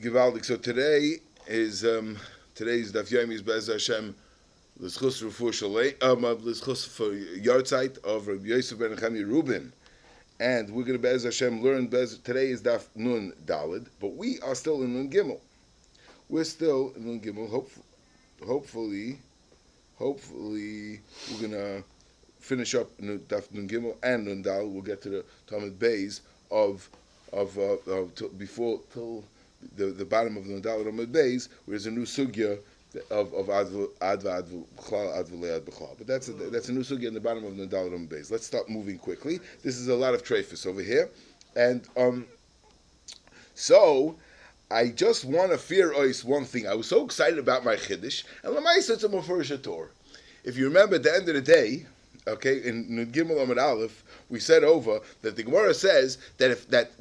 Givaldik. So today's Daf-Yomi is Be'ez Hashem l'schus refuah shalei l'schus for Yartzeit of Rabbi Yosef ben Chami Reuben, and we're going to Be'ez Hashem learn. Today is Daf Nun Dalid, but we are still in Nun Gimel. We're still in Nun Gimel. Hopefully, we're going to finish up Daf Nun Gimel and Nun Dalid. We'll get to the Talmud Beis before till the bottom of the Nadal Ramad Beis, where there's a new sugya of adva b'chlal le'ad b'chlal. But that's a new sugya in the bottom of the Nadal Ramad Beis. Let's start moving quickly. This is a lot of treifus over here, and so I just want to fear one thing. I was so excited about my chiddush, and l'maisa it's a mefurish Torah. If you remember, at the end of the day, okay, in Nun Gimel Amud Aleph, we said over that the Gemara says that if that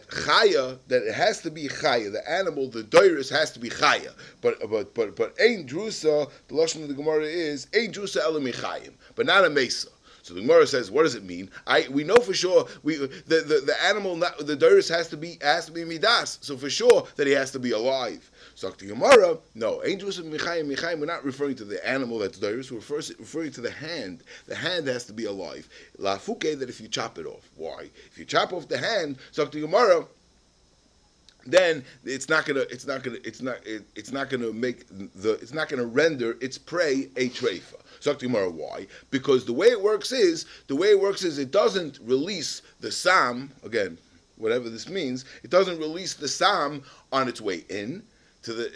chaya, that it has to be chaya, the animal, the doirus has to be chaya, but ein drusa. The lashon of the Gemara is ein drusa elam chayim, but not a mesa. So the Gemara says, what does it mean? We know for sure the animal, the doirus has to be midas. So for sure that he has to be alive. So the Gemara, no, ein drusa michayim. We're not referring to the animal that's doirus. We're referring to the hand. The hand has to be alive. La fuke, that if you chop it off. Why? If you chop off the hand, so the Gemara, then it's not gonna render its prey a treifa. So tomorrow, why? Because the way it works is it doesn't release the sam, again, whatever this means. It doesn't release the sam on its way in to the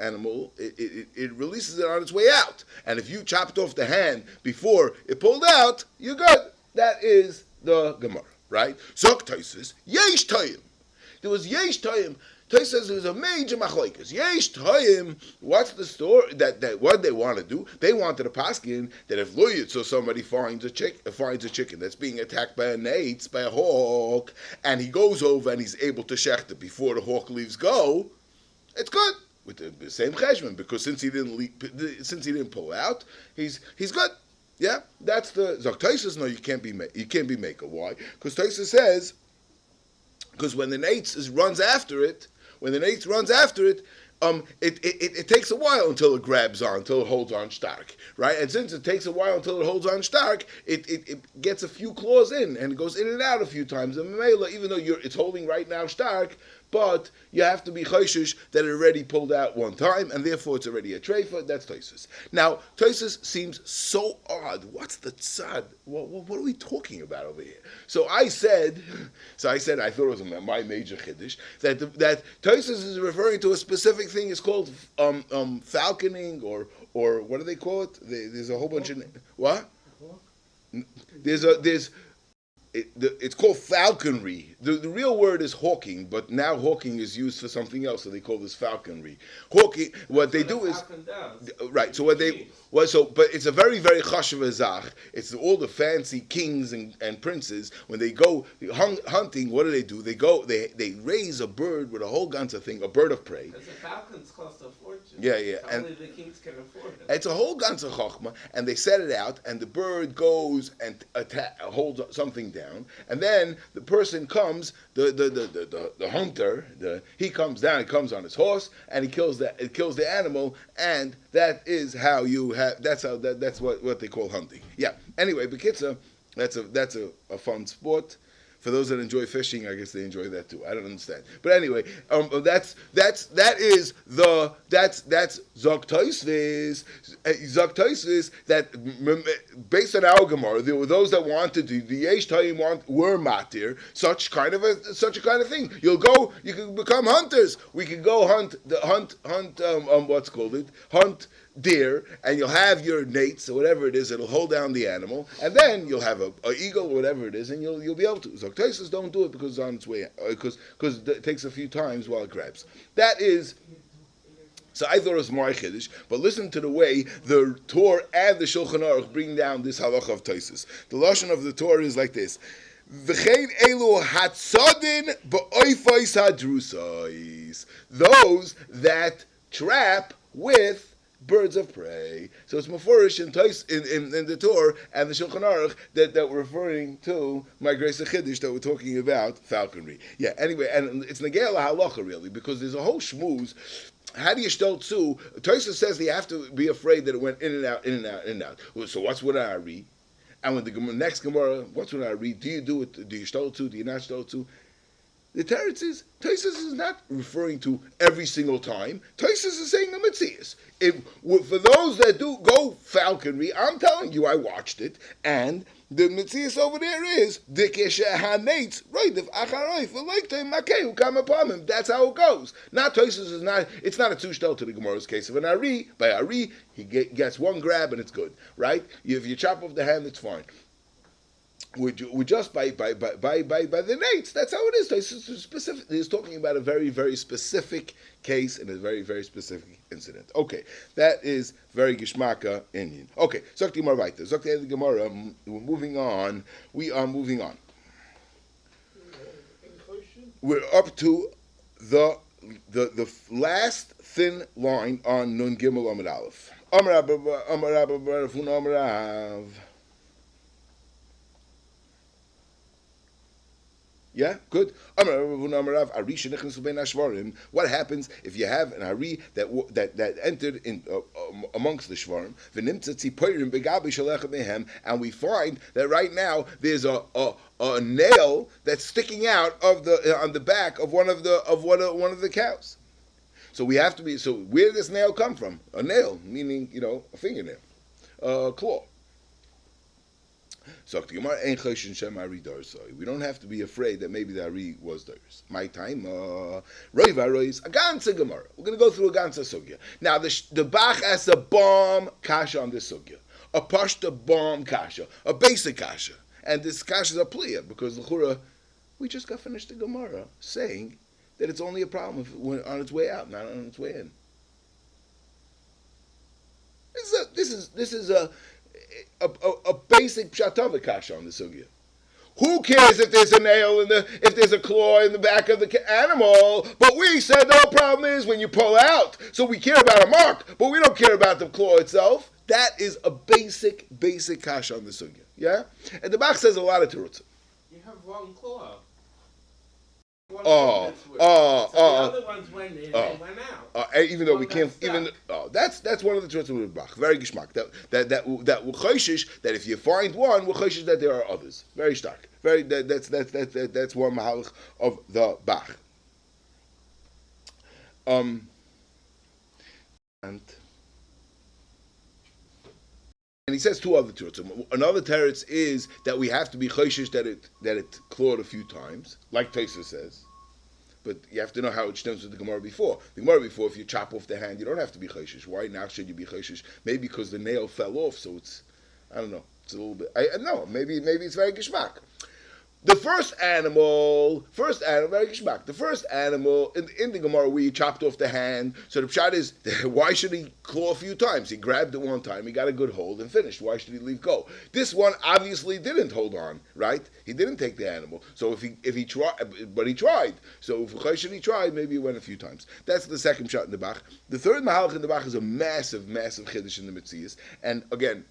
animal. It releases it on its way out. And if you chopped off the hand before it pulled out, you're good. That is the Gemara, right? Zok Taisus, Yesh Toyim. There was Yesh Toyim. Taisus says there was a major machlokes. Yesh Toyim. What's the story? That what they want to do? They wanted to paskin that if loyit, so somebody finds a chicken that's being attacked by a nates, by a hawk, and he goes over and he's able to shecht it before the hawk leaves go, it's good with the same cheshbon, because since he didn't pull out, he's good. Yeah, that's the Zok Taisus. No, you can't be maker. Why? Because Taisus says, because when the nates runs after it, it takes a while until it grabs on, until it holds on stark, right? And since it takes a while until it holds on stark, it gets a few claws in, and it goes in and out a few times. And even though it's holding right now stark, but you have to be choishish that it already pulled out one time, and therefore it's already a treifa. That's Toisus. Now, Toisus seems so odd. What's the tzad? What are we talking about over here? So I said, I thought it was my major chiddush, that Toisus is referring to a specific thing. It's called falconing, or what do they call it? There's a whole bunch of what? It's called falconry. The real word is hawking, but now hawking is used for something else, so they call this falconry. Hawking, what they do is right. So but it's a very, very chashuv azach. It's all the fancy kings and princes, when they go hunting. What do? They raise a bird with a whole ganza thing, a bird of prey. Because the falcons cost a fortune. Yeah, Only the kings can afford it. It's a whole ganza chachma, and they set it out, and the bird goes and holds something down, and then the person comes, the hunter, he comes down, he comes on his horse, and it kills the animal, and that is how you have. That's what they call hunting. Yeah. Anyway, Bekitza, that's a fun sport. For those that enjoy fishing, I guess they enjoy that too. I don't understand, but anyway, that's Zok Toisvis. That based on our Gemara, there were those that wanted to. The Yesh Toyim were matir such a kind of thing. You can become hunters. We can go hunt deer, and you'll have your nates or whatever it is. It'll hold down the animal, and then you'll have a eagle or whatever it is, and you'll be able to. Zoktosis don't do it because it's on its way, because it takes a few times while it grabs. That is. So I thought it was more chiddush, but listen to the way the Torah and the Shulchan Aruch bring down this halacha of Tosis. The lashon of the Torah is like this: V'chein elu hatzadin ba'oifais hadrusais. Those that trap with birds of prey. So it's mafurish in the Torah and the Shulchan Aruch that we're referring to my Grace Chiddush that we're talking about falconry. Yeah. Anyway, and it's negei halacha really because there's a whole shmooze. How do you shtel tzu? Tosfos says that you have to be afraid that it went in and out, in and out, in and out. So what's with an Ari? And when the next Gemara, what's with an Ari? Do you do it? Do you shtel tzu? Do you not shtel tzu? The teretz is, Tosfos is not referring to every single time. Tosfos is saying the mitzias. For those that do go falconry, I'm telling you, I watched it, and the mitzias over there is dikesha hanates roidev acharoif v'leikteim makeu kam upon him. That's how it goes. Not Tosfos is not. It's not a two shtel to the Gemara's case of an Ari. By Ari, he gets one grab and it's good, right? If you chop off the hand, it's fine. We just by the nates. That's how it is. He's talking about a very, very specific case and a very, very specific incident. Okay, that is very gishmaka Indian. Okay, Zakti Marvaita. Zakti the Gemara. We're moving on. We are moving on. We're up to the last thin line on Nun Gimel Amud Aleph. Amar Yeah, good. What happens if you have an Ari that entered in amongst the Shvarim, and we find that right now there's a nail that's sticking out of on the back of one of the cows. So we have to be. So where did this nail come from? A nail, meaning a fingernail, a claw. So we don't have to be afraid that maybe the Ari was theirs. My time, a ganze Gemara. We're going to go through a ganze sugya. Now the Bach has a bomb kasha on this sugya, a pashta bomb kasha, a basic kasha, and this kasha is a pliya because l'chura we just got finished the Gemara saying that it's only a problem if it went on its way out, not on its way in. This is a basic pshatava kasha on the sugya. Who cares if there's a nail if there's a claw in the back of the animal? But we said the whole problem is when you pull out. So we care about a mark, but we don't care about the claw itself. That is a basic kasha on the sugya. Yeah, and the Bach says a lot of terutzim. You have one claw. The other ones went in and went out. Even though we can't, that's one of the truths of the Bach. Very geschmack. That will choshish that if you find one, will choshish that there are others. Very stark. That's one mahalach of the Bach. And he says two other teretz. Another teretz is that we have to be choshish that it clawed a few times, like Tosfos says. But you have to know how it stems with the Gemara before. The Gemara before, if you chop off the hand, you don't have to be choshish. Why now should you be choshish? Maybe because the nail fell off, so it's, I don't know, it's a little bit, maybe it's very geschmack. The first animal, very geschmack. The first animal in the Gemara where you chopped off the hand. So the pshat is, why should he claw a few times? He grabbed it one time, he got a good hold and finished. Why should he leave go? This one obviously didn't hold on, right? He didn't take the animal. So if he tried, but he tried. So if he tried, maybe he went a few times. That's the second pshat in the Bach. The third mahalach in the Bach is a massive chiddush in the Metzias. And again,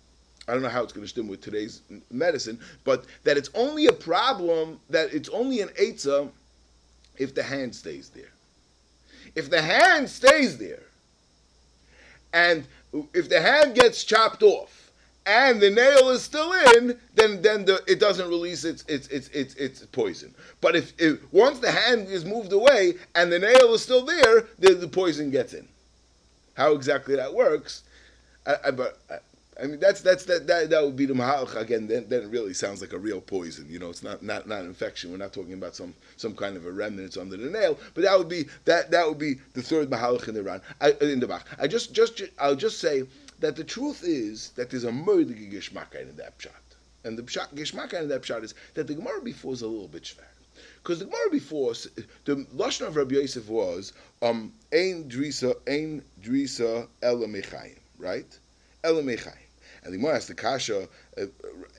I don't know how it's going to stem with today's medicine, but that it's only a problem, that it's only an eitzah if the hand stays there. If the hand stays there, and if the hand gets chopped off, and the nail is still in, then it doesn't release its poison. But if once the hand is moved away and the nail is still there, the poison gets in. How exactly that works, I mean, that would be the mahalach again. Then it really sounds like a real poison. It's not an infection. We're not talking about some kind of a remnants under the nail. But that would be the third mahalach in the Bach. I'll just say that the truth is that there's a murdig geshmaka in that pshat, and the geshmaka in that pshat is that the Gemara before is a little bit shver. Because the Gemara before, the lashon of Rabbi Yosef was ein drisa ela mechayim, right? Ela mechayim. And the Gemara asked the kasha,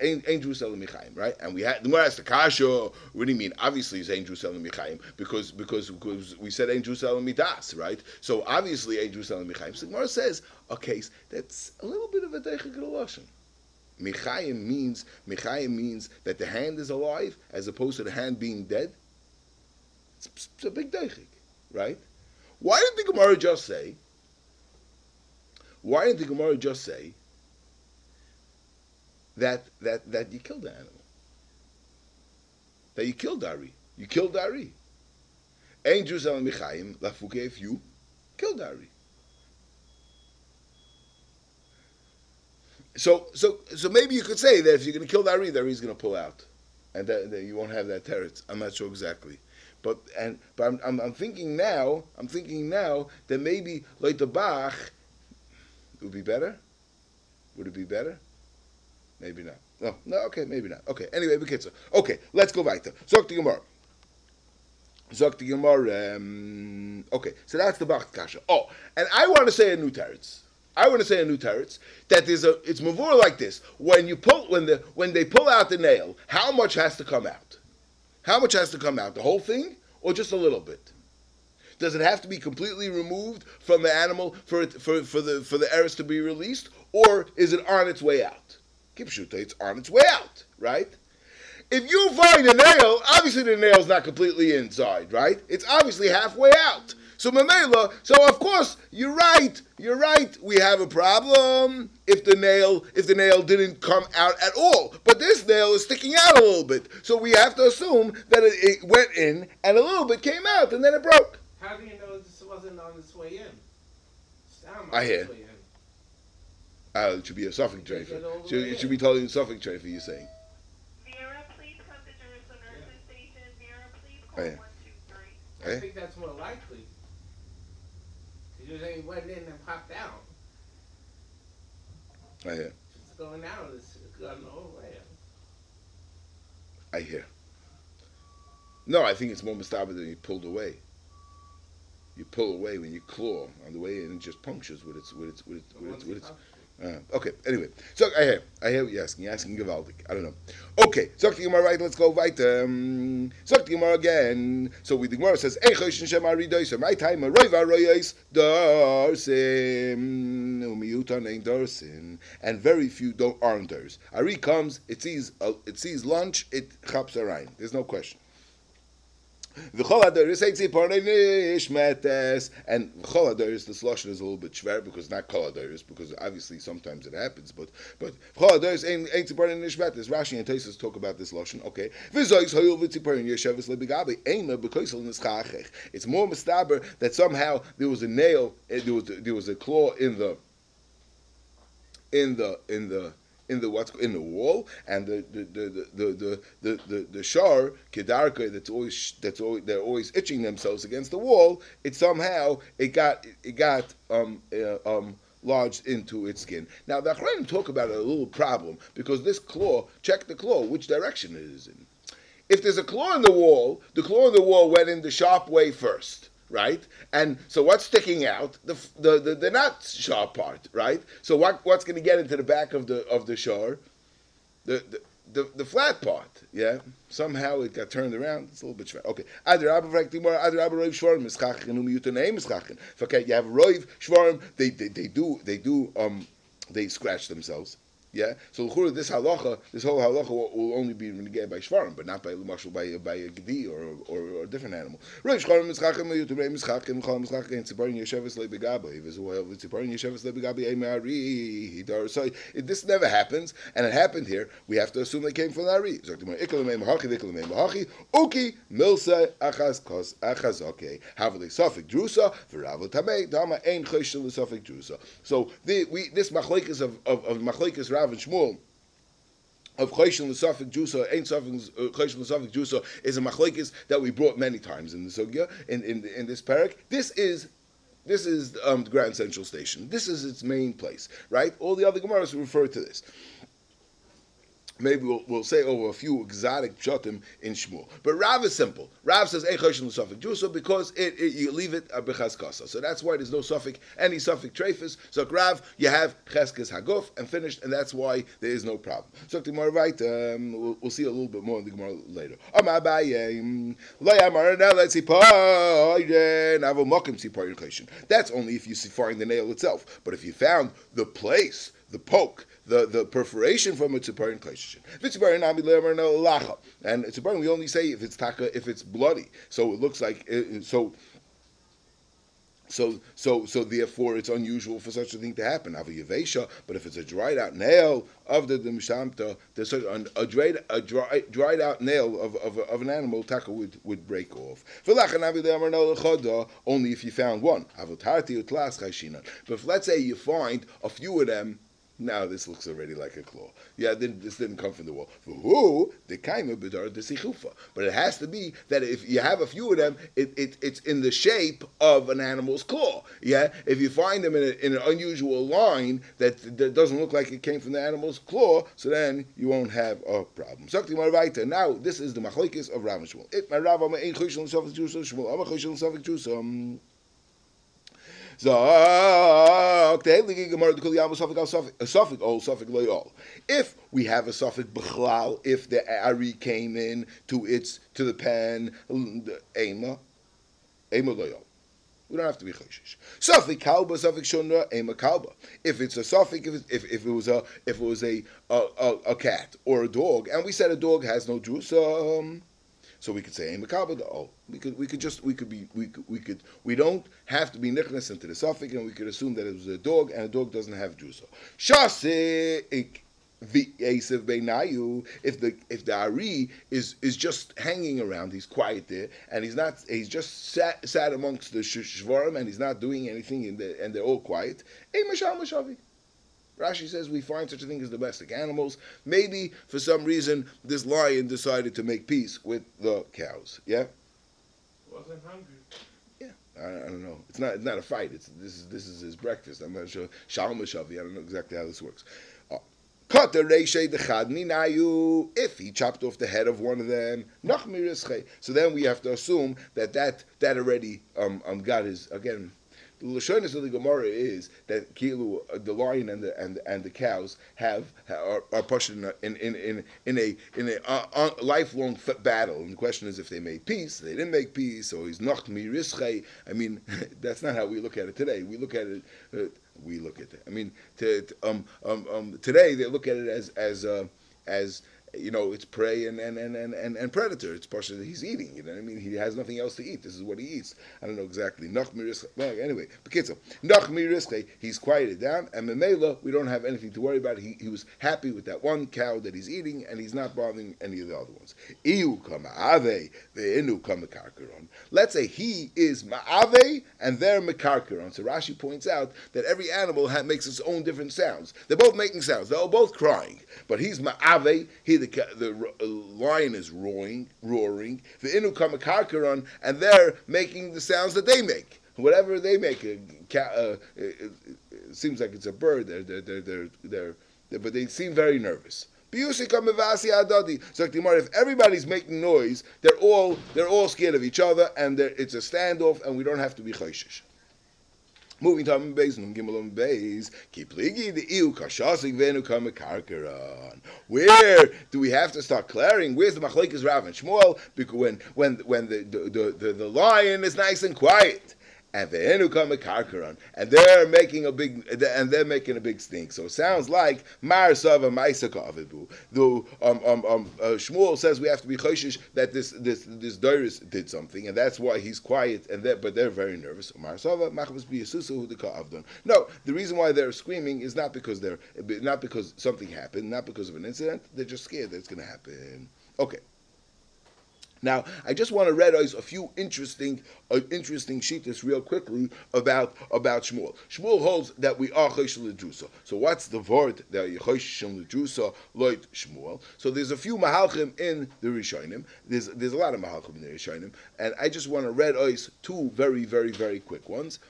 ain't Jerusalem Michaim, right? And the Gemara asked the kasha, what do you mean? Obviously, it's ain't Jerusalem Michaim because we said ain't Jerusalem Midas, right? So obviously, ain't Jerusalem Michaim. So the Gemara says, okay, that's a little bit of a deichik lashon. Michaim means that the hand is alive as opposed to the hand being dead. It's a big deichik, right? Why didn't the Gemara just say? That you killed the animal? That you killed Dari? You killed Dari. Ain't Jerusalem Michaim lafuke if you killed Dari. So maybe you could say that if you're going to kill Dari, Dari's going to pull out, and that you won't have that teretz. I'm not sure exactly, but I'm thinking now that maybe like the Bach would be better. Would it be better? Maybe not. No. Okay, maybe not. Okay. Anyway, Bekitzer. Okay, let's go weiter. Zok the Gemara. Okay, so that's the Bach kasha. Oh, and I want to say a new teretz. That it's mavur like this. When they pull out the nail, how much has to come out? How much has to come out? The whole thing, or just a little bit? Does it have to be completely removed from the animal for the eris to be released, or is it on its way out? Kipshuta, it's on its way out, right? If you find a nail, obviously the nail's not completely inside, right? It's obviously halfway out. So Mamela, of course, you're right, we have a problem if the nail didn't come out at all. But this nail is sticking out a little bit. So we have to assume that it went in and a little bit came out and then it broke. How do you know this wasn't on its way in? I hear. It should be a suffix treifa. It should be totally a suffix treifa, you're saying. Vera, please come to Jerusalem Nurses Station. Vera, please call 123. I think that's more likely. You just went in and popped out. I hear. It's going out. It's gone the whole way. I hear. No, I think it's more mustaber than you pulled away. You pull away when you claw on the way in and it just punctures with its. Okay, anyway. So I hear what you're asking. You're asking Gavaldik. I don't know. Okay, so the Gemara, right, let's go weiter. So the Gemara again. So the Gemara says, my time, and very few aren't theirs. Ari comes, it sees lunch, it chaps around. There's no question. And Chol HaDoros, this lashon is a little bit shver because not Chol HaDoros, because obviously sometimes it happens, but Chol HaDoros ain't tziporin nishmetes. Rashi and Tosfos talk about this lashon. Okay, it's more mistaber that somehow there was a nail, there was a claw in the wall, and the shar kedarka they're always itching themselves against the wall. It somehow got lodged into its skin. Now the Achronim talk about a little problem because this claw, check the claw, which direction it is in. If there's a claw in the wall went in the sharp way first. Right, and so what's sticking out? The not sharp part, right? So what's going to get into the back of the shore? The flat part, yeah. Somehow it got turned around. It's a little bit shver. Okay, okay, you have roiv shvarim. They scratch themselves. Yeah, so this whole halacha will only be negated by shvarim, but not by a gedi or a different animal. So this never happens, and it happened here. We have to assume they came from the Ari. Uki milsa achaz okay. Havli suffik drusa v'ravot tamei dama ein choshel suffik drusa. So this machlekes of machlekes Rav and Shmuel of Choshen l'Safik Jusa, Ein Choshen l'Safik Jusa is a machlekes that we brought many times in the sugya in this parak. This is the Grand Central Station. This is its main place, right? All the other Gemaras refer to this. Maybe we'll say over a few exotic pshatim in Shmuel. But Rav is simple. Rav says ein choshen l'safek juso because you leave it a bechaz kasa. So that's why there's no suffix, any suffix treifus. So Rav, you have cheskes haguf and finished, and that's why there is no problem. So the Gemara right, we'll see a little bit more in the Gemara later. That's only if you find the nail itself. But if you found the place, the poke, the perforation from a tziparin kleshushin. If it's tziparin, and tziparin we only say if it's taka, if it's bloody. So it looks like so therefore it's unusual for such a thing to happen. But if it's a dried out nail of the demshamta, there's such a dried out nail of an animal, taka would break off. Only if you found one. But if let's say you find a few of them. Now this looks already like a claw. Yeah, this didn't come from the wall. But it has to be that if you have a few of them, it's in the shape of an animal's claw. Yeah, if you find them in an unusual line that doesn't look like it came from the animal's claw, so then you won't have a problem. Now this is the machlokes of Rav and Shmuel. If we have a suffix b'chlal, if the ari came in to the pen, ema loyal. We don't have to be choshish. Suffix kalba, suffix shona, ema kalba. If it's a suffix, if it was a cat or a dog, and we said a dog has no juice, so we could say we don't have to be nichnas into the suffix, and we could assume that it was a dog, and a dog doesn't have juice. Shasik v'esev beinayu, if the ari is just hanging around, he's quiet there, and he's just sat amongst the shvarim, and he's not doing anything, and they're all quiet. Rashi says we find such a thing as domestic animals. Maybe for some reason this lion decided to make peace with the cows. Yeah. Wasn't hungry. Yeah. I don't know. It's not a fight. This is his breakfast. I'm not sure. Shalom Shavi. I don't know exactly how this works. If he chopped off the head of one of them, so then we have to assume that already got his again. The lashonis of the Gemara is that kilu, the lion and the cows are pushing in a lifelong battle, and the question is if they made peace, they didn't make peace, or he's noch mirische. I mean, that's not how we look at it today. We look at it. I mean, today they look at it as it's prey and predator. It's partially he's eating. You know what I mean? He has nothing else to eat. This is what he eats. I don't know exactly. Well, anyway, he's quieted down, and Memela, we don't have anything to worry about. He was happy with that one cow that he's eating, and he's not bothering any of the other ones. Let's say he is ma'ave and they're mekarkeron. So Rashi points out that every animal makes its own different sounds. They're both making sounds. They're both crying. But he's ma'ave. The lion is roaring. The inu kamekarkeron, and they're making the sounds that they make. Whatever they make, it seems like it's a bird. But they seem very nervous. So if everybody's making noise, they're all scared of each other, and it's a standoff, and we don't have to be chayshish. Moving to Amim Beis, Nun Gimel Amim Beis, Kipligi the Iu Kashasik Venu Kamekarkeran. Where do we have to start clearing? Where's the Machlekes Rav and Shmuel? Because when the lion is nice and quiet, and Venu Kamekarkeran, and they're making a big stink. So it sounds like Mar Sava Maisaka Avibu. Shmuel says we have to be choshish that this Doris did something, and that's why he's quiet. But they're very nervous. Mar Sava Machmas Biyasusu Hudika Avdon. No, the reason why they're screaming is not because something happened, not because of an incident. They're just scared that it's going to happen. Okay. Now, I just want to read a few interesting shittas real quickly about Shmuel. Shmuel holds that we are chosh l'drusa. So what's the word that you chosh l'drusa loit Shmuel? So there's a few mahalchim in the Rishonim. There's a lot of mahalchim in the Rishonim, and I just want to read two very, very, very quick ones.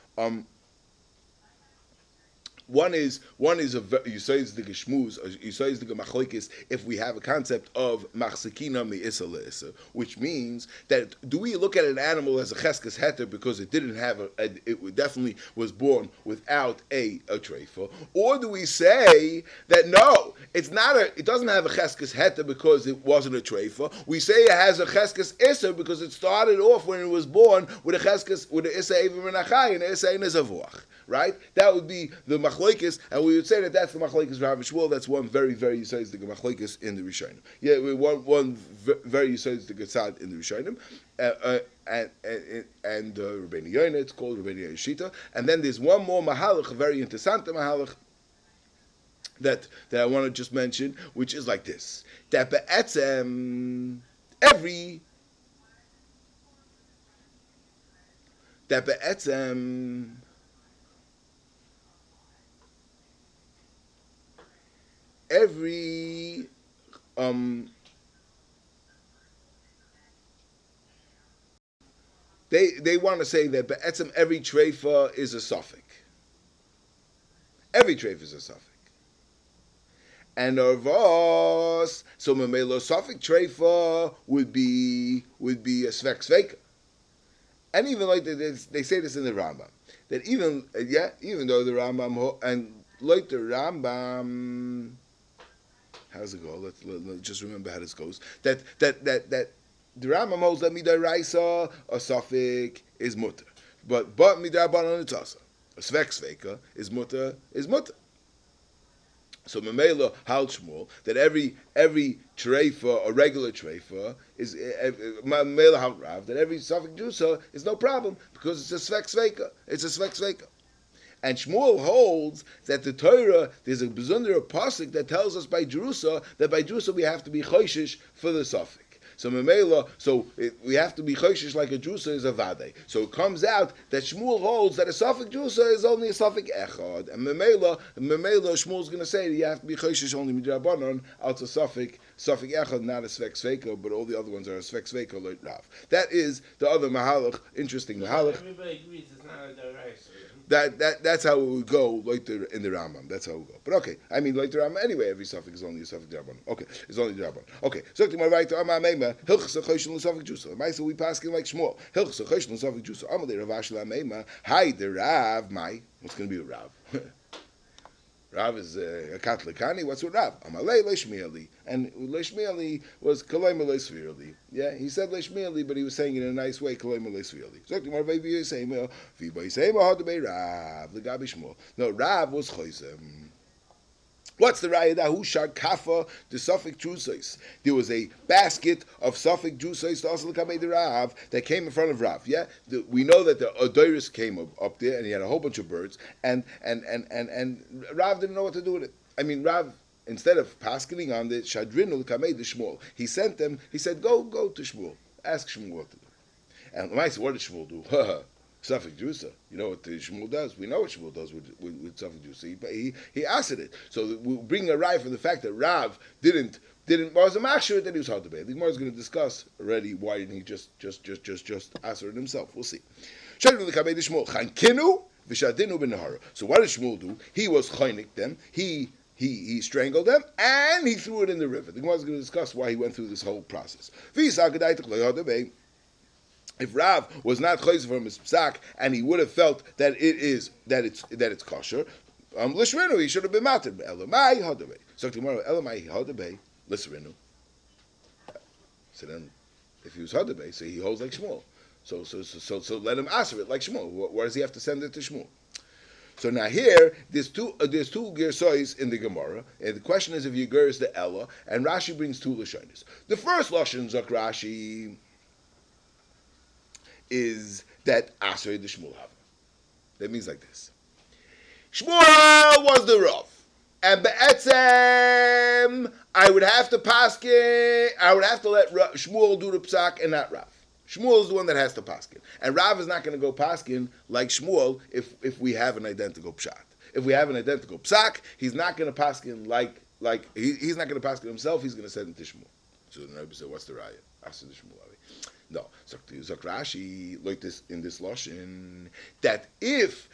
One is you say it's the geshmuz, you say it's the machlokes. If we have a concept of machzekina me'isa le'isa, which means that do we look at an animal as a cheskes heter because it didn't have it definitely was born without a treifa, or do we say that no, it doesn't have a cheskes heter because it wasn't a treifa? We say it has a cheskes issa because it started off when it was born with a cheskes with a issa evim menachai and a issa in a zavuach. Right? That would be the machlokes, and we would say that that's the machlokes Rav and Shmuel. That's one very, very yisoistic machlokes in the Rishonim. Yeah, one very yisoistic tzad in the Rishonim, and Rabbeinu Yoina, it's called Rabbeinu Yoina Shita. And then there's one more mahalach, a very interessant mahalach that I want to just mention, which is like this: that be'etzem every they want to say that be'etzem every treifa is a suffix. Every treifa is a suffix. And arvos, so memelo suffix treifa would be a svek sveka. And even like they say this in the Rambam, that even though the Rambam and like the Rambam, how does it go? Let's just remember how this goes. That the Rambam holds that midaraisa a suffix is mutter, but midarabanan it's also a svek sveka is mutter. So Mamela Hal Shmuel that every treifa, a regular treifa, is Mamela Hal Rav that every suffix jusa is no problem because it's a svek sveka. It's a svek sveka. And Shmuel holds that the Torah, there's a bezunder pasuk that tells us by Jerusa that by Jerusa we have to be choishish for the suffix. So Mamela, we have to be choishish like a Jerusa is a vade. So it comes out that Shmuel holds that a suffix Jerusa is only a suffix echad, and Mamela Shmuel's going to say that you have to be choishish only midrabanan out a suffix echad, not a svek sveka, but all the other ones are a svek sveka like Rav. That is the other mahalach, interesting mahalach. Everybody agrees it's not a deraisa. That's how it would go later in the Rambam. That's how it would go. But okay, I mean later Rambam anyway. Every suffix is only a suffix Rabban. Okay, it's only Rabban. Okay, so to my right, Amar Meima Hilchas Choshel Suffix Jusa. Ma'isa we paskin like Shmuel. Hilchas Choshel Suffix Jusa. Amalei Rav Ashla Meima. Hi, the Rav. What's going to be a Rav? Rav is a Katlikani. What's with Rav? Amalei Leishmieli. And Leishmieli was Kalei Malei Svirli. Yeah, he said Leishmieli, but he was saying it in a nice way, Kalei Malei Svirli. So tomorrow, baby, you say, Viba say, Mahad be Rav, the Gabi Shmuel. No, Rav was Choisem. What's the raya that? Who shar kafa the suffix jusais? There was a basket of suffix jusais to also look the Rav that came in front of Rav. Yeah, we know that the Odoris came up there and he had a whole bunch of birds, and Rav didn't know what to do with it. I mean, Rav, instead of paskening on the shadrinu kamei the Shmuel, he sent them. He said, "Go to Shmuel, ask Shmuel what to do." And I said, "What did Shmuel do?" Suffix jusa. You know what Shmuel does? We know what Shmuel does with suffix jusa. He asked it. So we bring a right from the fact that Rav didn't was a mashur that he was hard to pay. The Gemara is going to discuss already why didn't he just answer it himself. We'll see. So what did Shmuel do? He was chaynik them. He strangled them and he threw it in the river. The Gemara is going to discuss why he went through this whole process. If Rav was not chayzer from his psak and he would have felt that it's kosher, l'shmenu he should have been mated. Elamai hadabei. So tomorrow, elamai hadabei l'shmenu. So then, if he was hadabei, so he holds like Shmuel. So let him answer it like Shmuel. Why does he have to send it to Shmuel? So now here, there's two gersois in the Gemara, and the question is if you gers the Ella, and Rashi brings two lashonis. The first lashon zok Rashi is that Asrei the Shmuel Hava. That means like this. Shmuel was the Rav. And Be'etzem, I would have to let Shmuel do the psak and not Rav. Shmuel is the one that has to paskin. And Rav is not going to go paskin like Shmuel if we have an identical pshat. If we have an identical psak, he's not going to paskin like he's not going to paskin himself, he's going to send it to Shmuel. So the Rebbe said, what's the raya? Asrei the Shmuel Hava. No, Zok Rashi like this in this lashon that if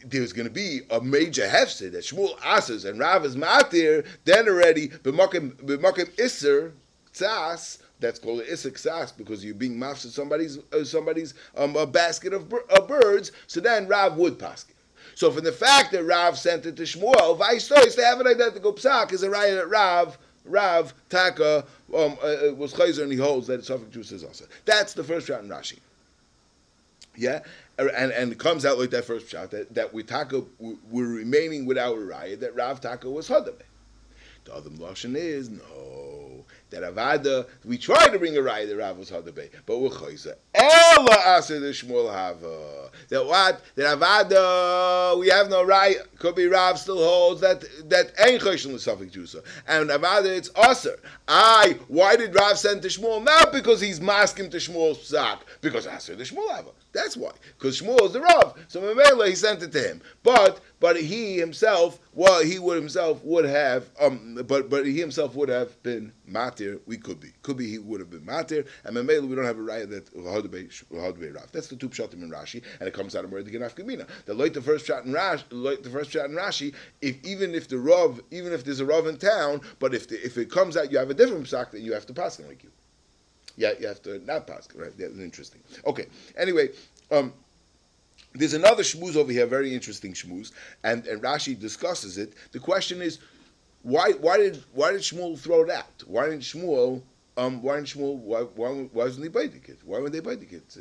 there's going to be a major hefsed that Shmuel asers and Rav is matir, then already b'makim iser tzas. That's called an iser tzas because you're being mafsed somebody's a basket of birds. So then Rav would paskin. So from the fact that Rav sent it to Shmuel, Vaystois, they have an identical psak is a raya that Rav Taka was chayzer and he holds that it's Suffolk Jews is also. That's the first shot in Rashi. Yeah, and it comes out like that first shot that we Taka we're remaining with our raya that Rav Taka was Hadabe. The other lashon is no. That Avada, we tried to bring a raya that Rav was Hadabe, but we're chayzer. Ella aser the Shmuel hava. That what? That Avada, we have no raya. Could be Rav still holds that ain't chayshon l'safik jusa. And Avada, it's aser. Why did Rav send to Shmuel? Not because he's masking to Shmuel's psak, because aser the Shmuel hava. That's why. Because Shmuel is the Rav. So Mamela, he sent it to him. But he himself, but he himself would have been matir. We could be he would have been matir. And Mamela, we don't have a raya that Hadbei Rav. That's the two pshatim in Rashi, and it comes out of Murder Genaf Kamina. The first shot in Rashi, even if there's a Rav in town, but if it comes out, you have a different psak, then you have to pass it like you. Yeah, you have to not pass, right? That's interesting. Okay. Anyway, there's another shmuz over here, very interesting shmuz, and Rashi discusses it. The question is, why did Shmuel throw it out? Why wasn't he baiting it? Why weren't they baiting it?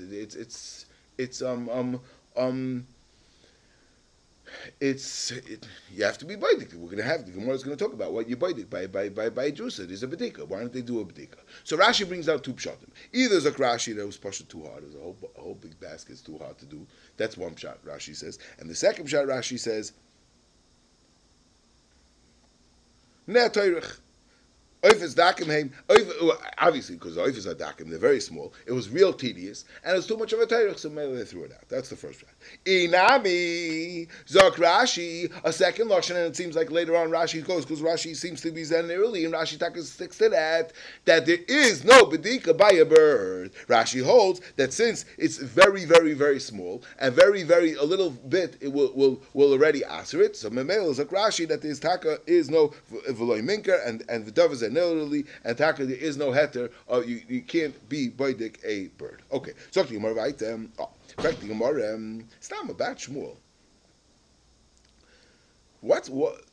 You have to be baiting. We're going to have the Gemara is going to talk about what you baited by jusa. There's a bedika. Why don't they do a bedika? So Rashi brings out two pshatim. Either there's a Rashi that was pushed too hard. There's a whole big basket is too hard to do. That's one pshat. Rashi says, and the second pshat Rashi says, Ne Toirich. Oifes dakim heim, obviously because the oifes are dakim, they're very small. It was real tedious, and it was too much of a teirich, so maybe they threw it out. That's the first one. Inami zok Rashi, a second lashon, and it seems like later on Rashi goes because Rashi seems to be zen early, and Rashi Taka sticks to that there is no bedika by a bird. Rashi holds that since it's very, very, very small and very, very a little bit, it will already answer it. So memel zok Rashi that this Taka is no v'loy minker and the dovers and elderly, and taka there is no heter, you can't be boidik a bird. Okay, so the Gemara right, fact the Gemara, it's not about Shmuel. What?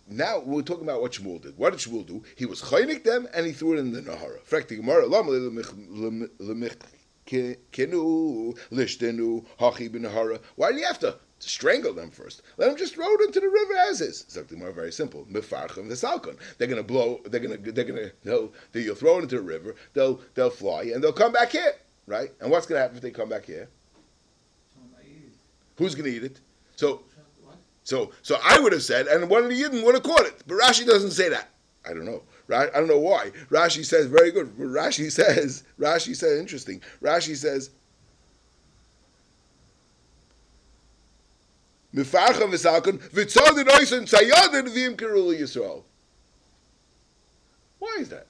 Now we're talking about what Shmuel did. What did Shmuel do? He was chaynik them and he threw it in the Nahara. Fact the Gemara, why do you have to strangle them first? Let them just throw it into the river as is. It's something more very simple. Mefarchim v'salkon. They're gonna blow. You'll throw it into the river. They'll fly and they'll come back here, right? And what's gonna happen if they come back here? Who's gonna eat it? So I would have said, and one of the Yidden would have caught it, but Rashi doesn't say that. I don't know. I don't know why. Rashi says very good. Rashi says interesting. Rashi says. Why is that?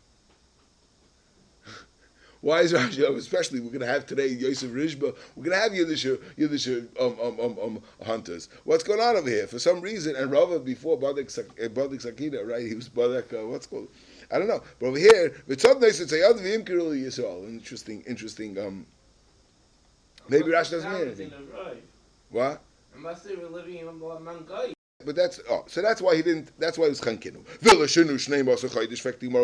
Why is Rashi? Especially we're going to have today Yosef Rishba. We're going to have Yiddish hunters. What's going on over here? For some reason, and Rava before Badik Sakina, right? He was Badik. What's called? I don't know. But over here, interesting. Maybe Rashi doesn't mean anything. What? Unless they were living among guys. But that's why he didn't. That's why it was chankinu.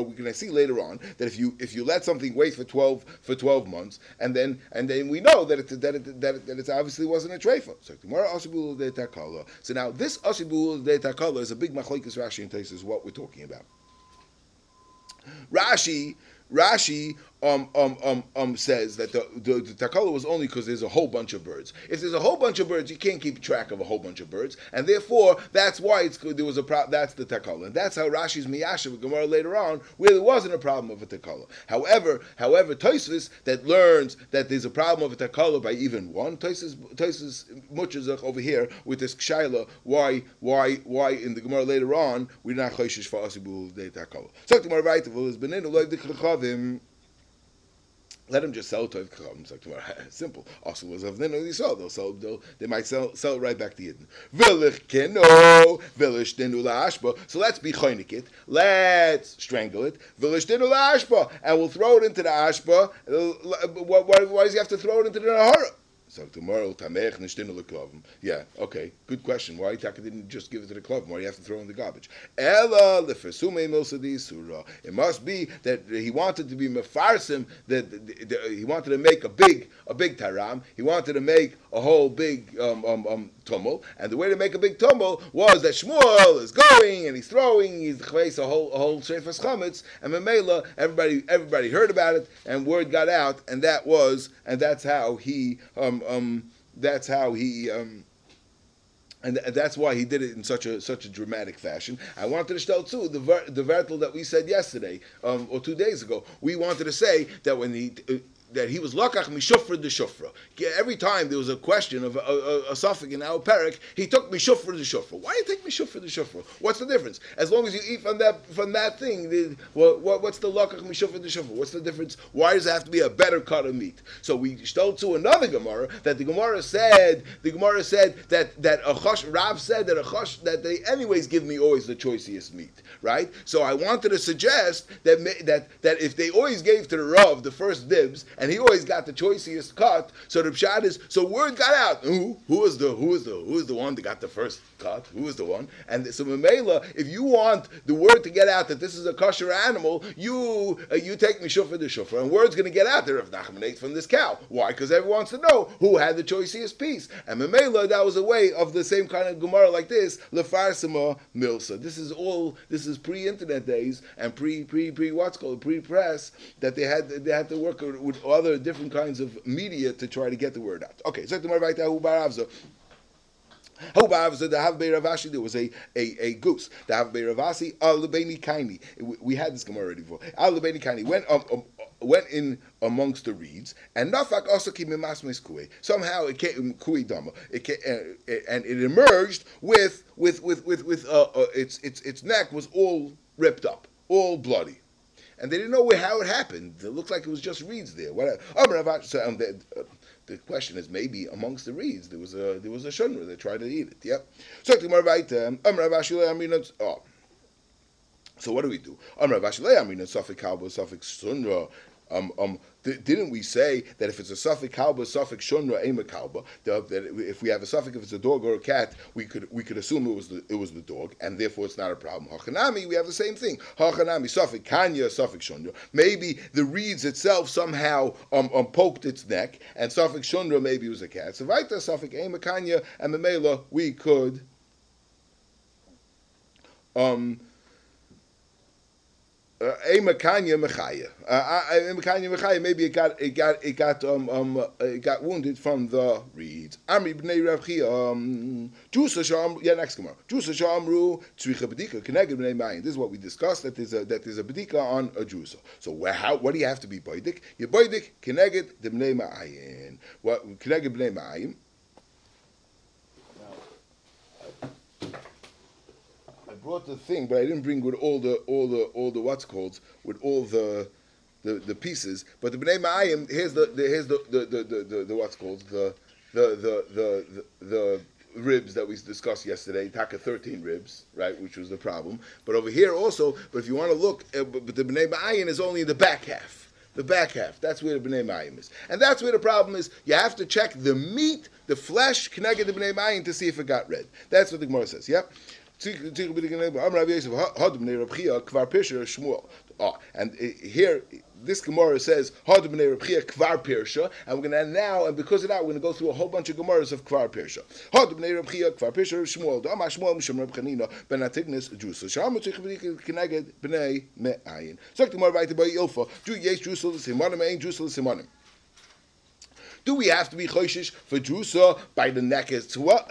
We can see later on that if you let something wait for 12 months and then we know that it obviously wasn't a treifa. So now this asibul de takala is a big machlokes Rashi and Taisus. What we're talking about. Rashi says that the takala was only because there's a whole bunch of birds. If there's a whole bunch of birds, you can't keep track of a whole bunch of birds, and therefore that's why there was that's the takala, and that's how Rashi's miyashav Gemara later on, where there wasn't a problem of a takala. However, Tosfos that learns that there's a problem of a takala by even one. Tosfos muchazach over here with this kshaila. Why in the Gemara later on we're not choishish for asibul de takala. So the Gemara right has been in the Let them just sell toiv kachavim. It's like tomorrow, simple. Also, they'll sell. They might sell it right back to Yidden. So let's be choinik it. Let's strangle it. And we'll throw it into the ashba. Why does he have to throw it into the nahara? So tomorrow, tamech nishtinu leklavim. Yeah, okay, good question. Why Taka didn't just give it to the klavim? Why do you have to throw it in the garbage? Ella lefersume milsadi surah. It must be that he wanted to be mefarsim. That he wanted to make a big taram. He wanted to make a whole big tumul. And the way to make a big tumul was that Shmuel is going and he's throwing. He's chveis a whole shefas chametz. And Memela, everybody heard about it, and word got out, and that's how he. And that's why he did it in such a dramatic fashion. I wanted to tell too the vertel that we said yesterday or 2 days ago. We wanted to say that when that he was lakach mishufra de shufra. Every time there was a question of a suffix in our parak, he took mishufra de shufra. Why do you take mishufra de shufra? What's the difference? As long as you eat from that thing, what's the lakach mishufra de shufra? What's the difference? Why does it have to be a better cut of meat? So we told to another Gemara that the Gemara said that a chosh, Rav said that they anyways give me always the choicest meat, right? So I wanted to suggest that if they always gave to the Rav the first dibs, and he always got the choicest cut. So the pshat is, so word got out. Who is the one that got the first cut? Who is the one? And so Memela, if you want the word to get out that this is a kosher animal, you take mishufra de shufra, and word's going to get out there if Nachman ate from this cow. Why? Because everyone wants to know who had the choicest piece. And Memela, that was a way of the same kind of Gemara like this. Lefarsima milsa. This is pre-internet days and pre-press that they had to work with other different kinds of media to try to get the word out. Okay, so tomorrow right there, the Hav Beiravashi, there was a goose. The Hav Beiravasi, Al Lebeini Kaini. We had this Gemara already before. Al Lebeini Kaini went in amongst the reeds, and Nafak also came in Masmes Kui. Somehow it came Kui Dama. And it emerged with its neck was all ripped up, all bloody. And they didn't know how it happened. It looked like it was just reeds there. Whatever. So, the question is, maybe amongst the reeds there was a shunra that tried to eat it. Yep. So what do we do? Didn't we say that if it's a suffix kalba, suffix shunra, ema kalba, that if we have a suffix, if it's a dog or a cat, we could assume it was the dog, and therefore it's not a problem. Hachanami, we have the same thing. Hachanami, suffix kanya, suffix shunra. Maybe the reeds itself somehow poked its neck, and suffix shunra maybe it was a cat. So vaita suffix ema kanya, and memela we could Makanya Mechaya. Maybe it got wounded from the reeds. Amri b'nei Rav Chia. Jusa sham. Yeah, next Gemara. Jusa shamru tzricha bedika keneged b'nei mayin. This is what we discussed. That there's a bedika on a jusa. So what do you have to be boidik? You boidik keneged the b'nei mayin. What keneged b'nei mayin? Brought the thing, but I didn't bring with all the what's called with all the pieces. But the bnei ma'ayim, here's the what's called the ribs that we discussed yesterday. Taka 13 ribs, right, which was the problem. But over here also, but if you want to look, but the bnei ma'ayim is only in the back half. The back half, that's where the bnei ma'ayim is, and that's where the problem is. You have to check the meat, the flesh, connected the bnei ma'ayim to see if it got red. That's what the Gemara says. Yep. And here this Gemara says and we're gonna now, and because of that we're gonna go through a whole bunch of Gemaras of Kvar Pirsha. Do we have to be choishish for drusa by the neck as well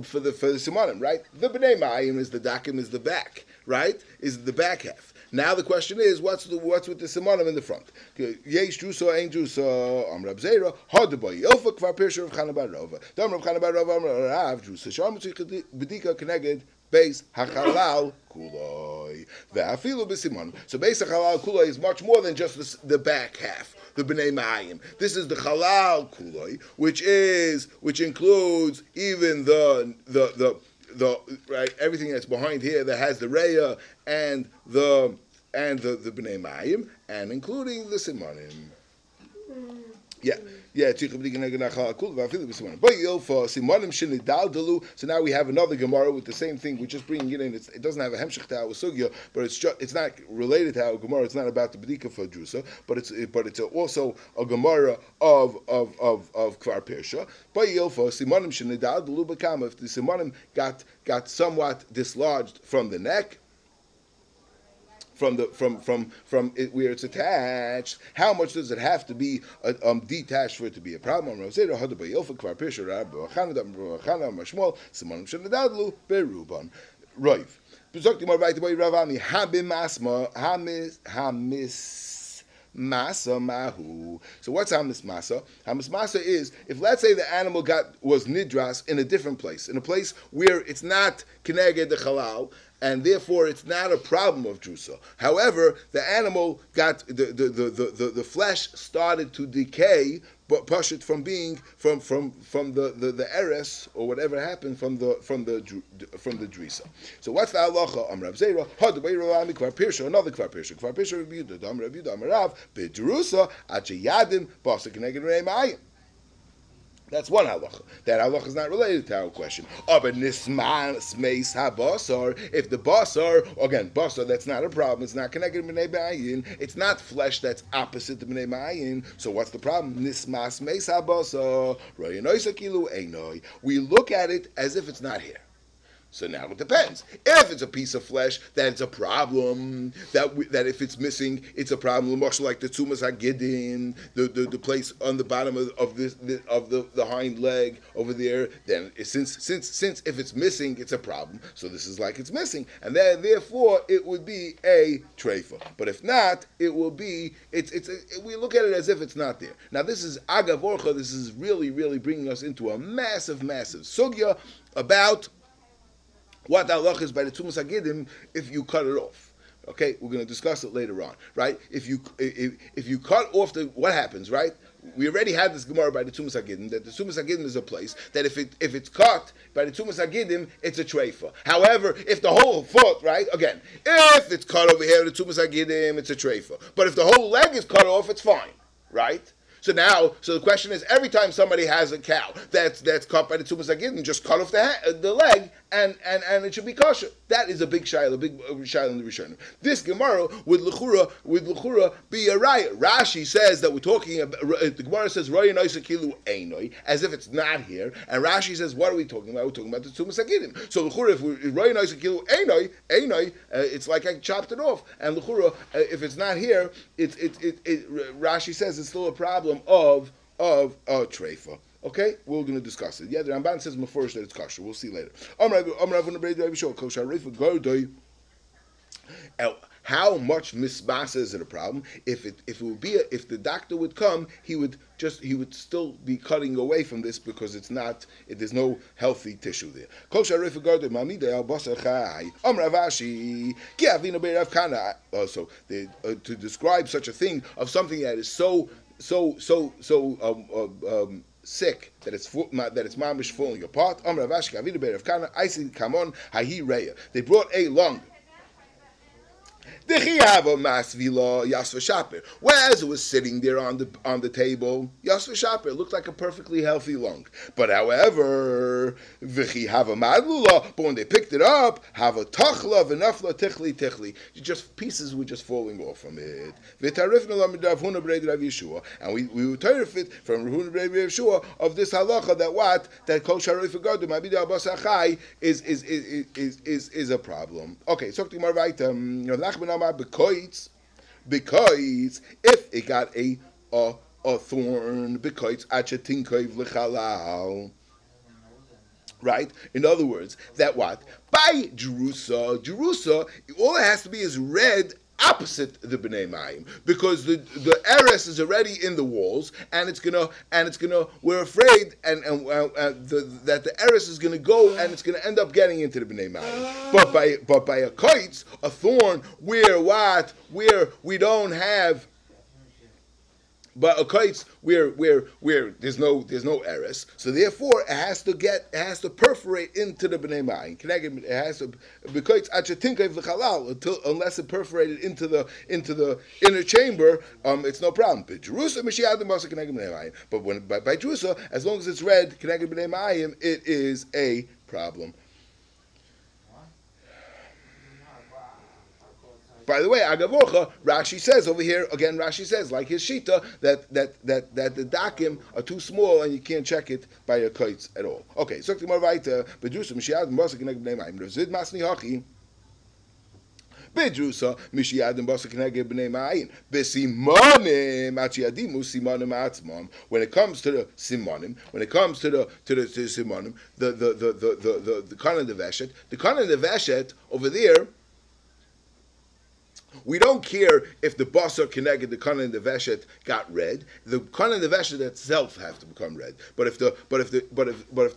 for the simanim, right? The bnei ma'ayim is the dakim, is the back, right? Is the back half. Now the question is, what's with the simanim in the front? Yesh drusa, ain't drusa. Amrab zera hadaboy ilfa kvar pirsha of chanabarova. Dam Rav Chanabarova Amrav drusa. Sham tzich bedika connected base hachalal kuloi. kuloi. Ve'afilu b'simanim. So basic halal kuloi is much more than just the back half, the b'nei ma'ayim. This is the halal kuloi, which includes even the right, everything that's behind here that has the reya and the b'nei ma'ayim, and including the simanim. Yeah. So now we have another Gemara with the same thing. We're just bringing it in. It doesn't have a hemshech to our sugya, but it's not related to our Gemara. It's not about the bedika for drusa, but it's also a Gemara of Kvar Persha. If the simanim got somewhat dislodged from the neck, from it where it's attached, how much does it have to be detached for it to be a problem? Right. Masa mahu. So what's hamis masa? Hamis masa is if, let's say, the animal was nidras in a different place, in a place where it's not keneged the halal, and therefore it's not a problem of drusa. However, the animal got the flesh started to decay, but push it from being from the eres or whatever happened from the drisa. So what's the halacha? Rav Zera, kvar pirsha, another kvar pirsha, Rav Yehuda, Rav Yehuda, Rav b'drusa achayadim basa keneged reimayim. That's one halacha. That halacha is not related to our question. But nismas meis habasar. If the basar, again, basar, that's not a problem. It's not connected to b'nei b'ayin. It's not flesh that's opposite to b'nei b'ayin. So what's the problem? Nismas meis habasar. We look at it as if it's not here. So now it depends. If it's a piece of flesh, then it's a problem. That if it's missing, it's a problem. Much like the tzumas hagidin, the place on the bottom of the hind leg over there. Then since if it's missing, it's a problem. So this is like it's missing, and then therefore it would be a treifa. But if not, it will be we look at it as if it's not there. Now this is agav orcha. This is really bringing us into a massive sugya about what the halach is by the tumas hagidim if you cut it off. Okay, we're going to discuss it later on, right? If you cut off what happens, right? We already had this gemara by the tumas hagidim that the tumas hagidim is a place that if it's cut by the tumas hagidim, it's a treifa. However, if the whole foot, right? Again, if it's cut over here, the tumas hagidim, it's a treifa. But if the whole leg is cut off, it's fine, right? So the question is, every time somebody has a cow that's cut by the tumas hagidim, just cut off the leg and it should be kosher. That is a big shayla in the Rishonim. This Gemara would l'chura be a raya. Rashi says that we're talking about, the Gemara says roya noisa kilu einoi, as if it's not here, and Rashi says, what are we talking about? We're talking about the tumas hagidim. So l'chura, if roya noisa kilu einoi, it's like I chopped it off, and l'chura, if it's not here, Rashi says it's still a problem of treifa. Okay, we're going to discuss it. Yeah, the Ramban says mafurish that it's kosher. We'll see later. How much misbasa is it a problem? If the doctor would come, he would still be cutting away from this because there's no healthy tissue there. Also, to describe such a thing of something that is so sick that it's mamish falling apart. They brought a lung. Whereas it was sitting there on the table, Yasva Shaper looked like a perfectly healthy lung. But however, but when they picked it up, just pieces were just falling off from it. And we would terrify from Rahuna Rav Yeshua of this halacha that kol sharoi fagadim abida abasachai is a problem. Okay, so because if it got a thorn, because right? In other words, that what? By Jerusa, all it has to be is red opposite the Bnei Mayim, because the eres is already in the walls, and it's gonna we're afraid that the eres is gonna go and it's gonna end up getting into the Bnei Mayim. But by a kites, a thorn, where we don't have. But a kites where there's no eres, so therefore it has to perforate into the bnei mayim. It has to because unless it perforated into the inner chamber, it's no problem. But Jerusalem, but by Jerusalem, as long as it's red, it is a problem. By the way, Agavocha, Rashi says over here again. Rashi says, like his shita, that the dakim are too small and you can't check it by your kites at all. Okay, so tomorrow weiter. Bedrusa mishiad mosek neged bnei mayim. Zid masni hachi. Bedrusa mishiad mosek neged bnei mayim. Besimonim achiadimu simonim atzmam. When it comes to the simonim, the kanan the veshet over there. We don't care if the basar connected the kana and the veshet got red. The kana and the veshet itself have to become red. But if the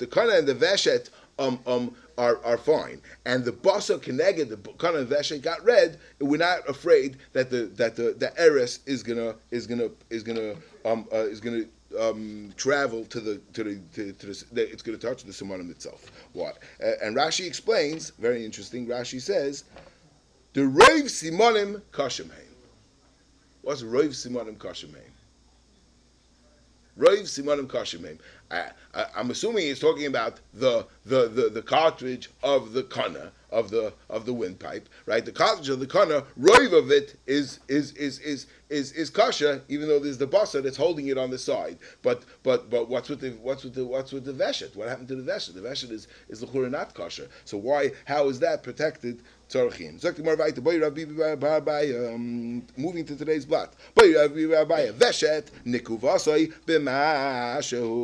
kana and the veshet are fine, and the basar connected the kana and the veshet got red, we're not afraid that the eres is gonna travel to the it's going to touch the simonim itself. What? And Rashi explains, very interesting. Rashi says. The Rov Simonim Kashim Haim. What's Rov Simonim Kashim Haim? Rov Simonim Kashim Haim. I'm assuming he's talking about the cartridge of the kana of the windpipe, right? The cartridge of the kana, Rov of it is kasha, even though there's the basar that's holding it on the side. But what's with the veshet? What happened to the veshet? The veshet is l'chura not kasha. So how is that protected? Moving to today's blot. Veshet nikuvasai b'mashu.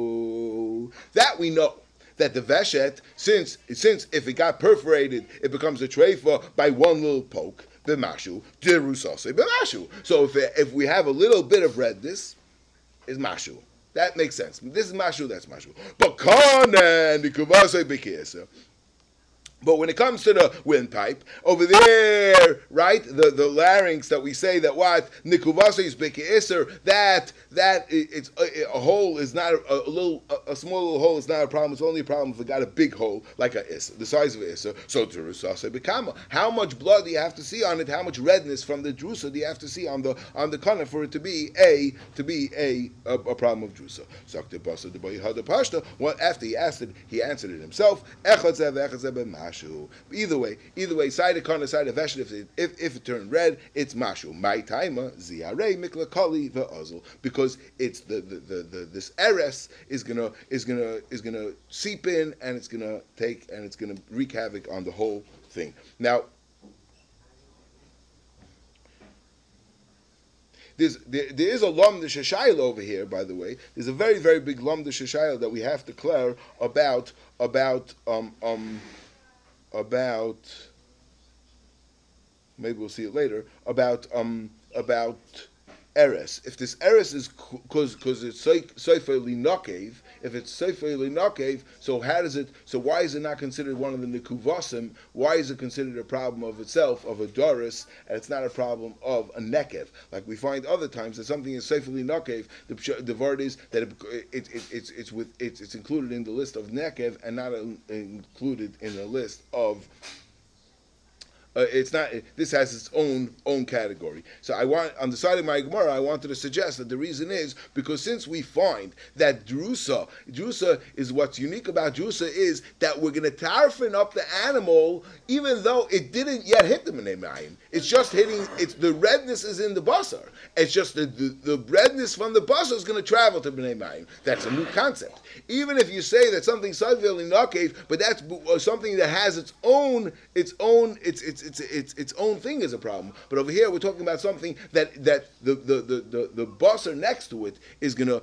That we know. That the veshet, since if it got perforated, it becomes a treifa by one little poke. B'mashu, derusase b'mashu. So if we have a little bit of redness, is mashu. That makes sense. This is mashu. That's mashu. But kanan nikuvasai b'kiesa. But when it comes to the windpipe, over there, right, the larynx that we say that what nikuvasa is beki'iser, that it's a hole is not a small little hole is not a problem. It's only a problem if it got a big hole like a iser, the size of a iser. So terusase bekama. How much blood do you have to see on it? How much redness from the drusa do you have to see on the kana for it to be a problem of drusa? Well, after he asked it, he answered it himself. Either way, side of kana, side of veshet, if it turned red, it's mashu. My timer ziarei mikla kali ve'ozl, because it's this eres is gonna seep in and it's gonna wreak havoc on the whole thing. Now, there is a lomda sheshayil over here, by the way. There's a very, very big lomda sheshayil that we have to clear about maybe we'll see it later about eres. If this eres is because it's soifer linakev, if it's soifer linakev, so why is it not considered one of the nikuvasim? Why is it considered a problem of itself, of a doris, and it's not a problem of a nekev? Like we find other times that something is soifer linakev, the word is that it's included in the list of nekev and not included in the list of. It's not. This has its own category. So on the side of my Gemara, I wanted to suggest that the reason is because since we find that drusa is what's unique about drusa is that we're going to tarfin up the animal even though it didn't yet hit the Bnei Mayim. It's just hitting. It's the redness is in the basar. It's just the redness from the basar is going to travel to Bnei Mayim. That's a new concept. Even if you say that something's savil inakev, but that's something that has its own thing is a problem. But over here we're talking about something that the basar next to it is gonna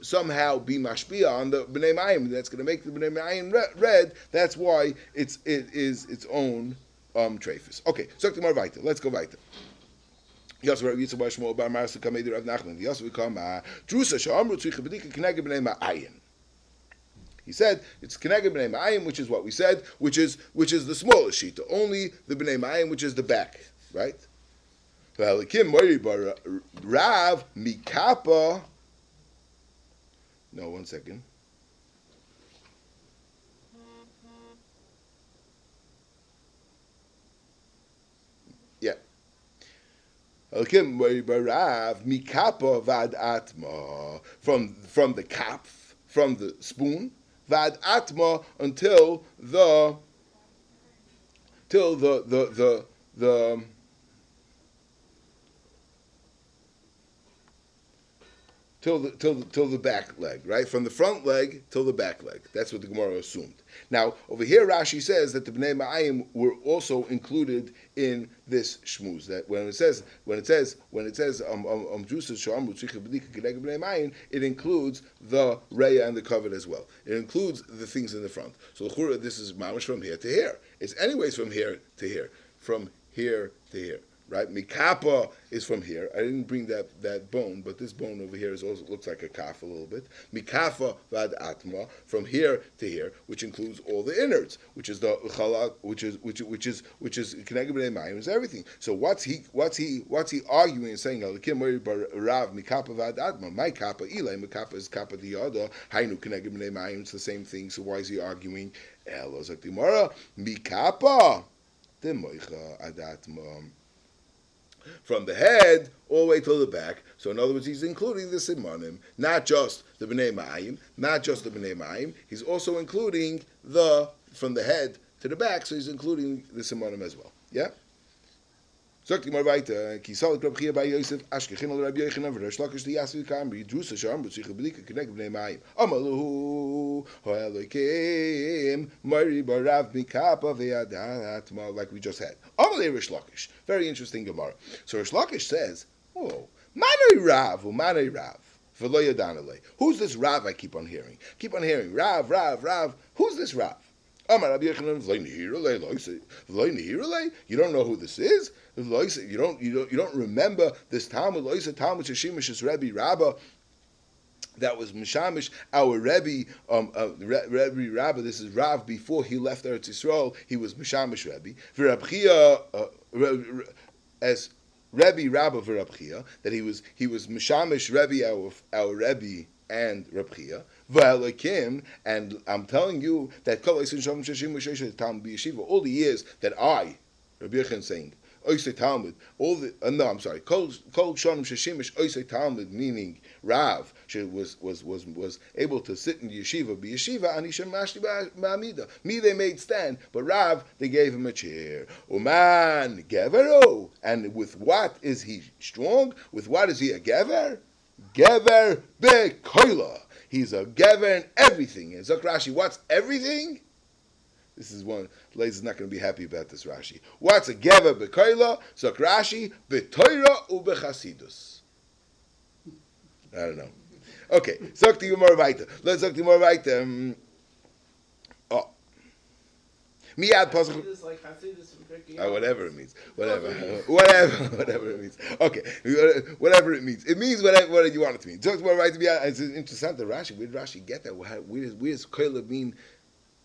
somehow be mashpia on the Bnei Mayim. That's gonna make the Bnei Mayim red. That's why it is its own treifus. Okay, so let's go weiter. Yasser Rabbi Yitzchak bar Shmuel bar Marsa Kamei Rav Nachman. Yasser become Drusa Sha'amru Tzricha B'dika Keneged B'nei Ma'ayin. He said it's Keneged B'nei Ma'ayin, which is what we said, which is the smallest shita. Only the B'nei Ma'ayin, which is the back, right? V'halikim Mori bar Rav Mikapa. No, 1 second. Yeah. Mikapa vad atma, from the cap, from the spoon, vad atma until the till the back leg, right? From the front leg till the back leg. That's what the Gemara assumed. Now, over here, Rashi says that the Bnei Ma'ayim were also included in this shmuz. That when it says it includes the reya and the covet as well. It includes the things in the front. So this is mamash from here to here. It's anyways from here to here, from here to here. Right, mikapa is from here. I didn't bring that bone, but this bone over here also looks like a kaf a little bit. Mikafa vad atma, from here to here, which includes all the innards, which is the chalak, which is keneged b'nei mayim, is everything. So what's he arguing and saying? Alikim rav mikapa vad atma, my kappa ilay mikapa is kappa diyada hainu keneged b'nei mayim. It's the same thing. So why is he arguing? Elos aktimara mikapa demoicha adatma. From the head all the way to the back. So in other words, he's including the simanim, not just the b'nei ma'ayim. He's also including from the head to the back. So he's including the simanim as well. Yeah. Sagt die mal weiter. Kisal Rab Chia bei Yosef Ashkechin al Rabbi Yochanan v'Reish Lakish liyasvi kamri drusa sham b'tzich b'dika keneged b'nei ma'ayim. Amalu ha'elokim mari barav mikapa ve'adat, like we just had. Amalei Reish Lakish. Very interesting Gemara. So Reish Lakish says, "Oh, manei Rav v'manei Rav v'lo yadanalei." Who's this Rav I keep on hearing? Rav. Who's this Rav? You don't know who this is? You don't remember this Talmud Shishimish Rebbe Rabbah that was Mishamish, our Rebbe, Rebbe Rabbah. This is Rav before he left Eretz Yisrael. He was Mishamish Rebbe. V'Rab Chia, as Rebbe Rabbah v'Rab Chia, that he was Mishamish Rebbe, our Rebbe and Rab Chia, and I'm telling you that all the years that I, Rabbi Yochanan saying, Oisei Talmud, Kol Shonim Sheshimish Oisei Talmud, meaning Rav was able to sit in the yeshiva, and Ishem Mashli Ma'amida. Me they made stand, but Rav they gave him a chair. Uman Gevero, and with what is he strong? With what is he a Gever? Gever bekoila. He's a gever in everything. And Zok Rashi, what's everything? This is one. Ladies is not going to be happy about this Rashi. What's a gever bekoila? Zok Rashi, betoira ubechasidus. I don't know. Okay, Zok the Gemara weiter. Let's Zok the Gemara weiter. Miyad pasuk. Whatever it means. Whatever it means. Okay, whatever it means. It means whatever you want it to mean. Talk about right to be. It's interesting. The Rashi. Where did Rashi get that? Where does koila mean?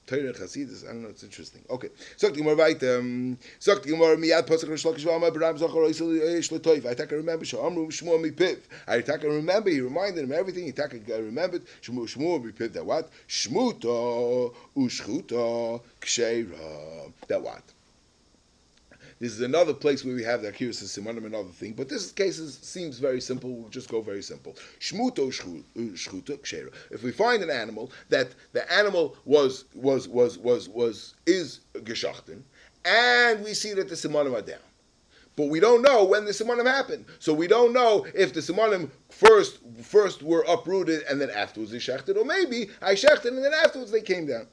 Torah Chasidus. I don't know. It's interesting. Okay. Sagt the Gemara weiter. Sagt the Gemara miyad pasuk Reish Lakish v'amar b'ram zachar oisel eish l'toiv. I take a remember Sh'amru Shmuel mipiv. I take a remember. He reminded him everything. He take a remembered Shmuel mipiv. That what? Shmuta u'shchuta ksheira. That what? This is another place where we have the Akiras Simanim and other thing, but this case seems very simple. We'll just go very simple. Shmuto shchuta ksheira. If we find an animal that the animal is geschachten, and we see that the Simanim are down, but we don't know when the Simanim happened, so we don't know if the Simanim first were uprooted and then afterwards they shechted, or maybe I shechted and then afterwards they came down.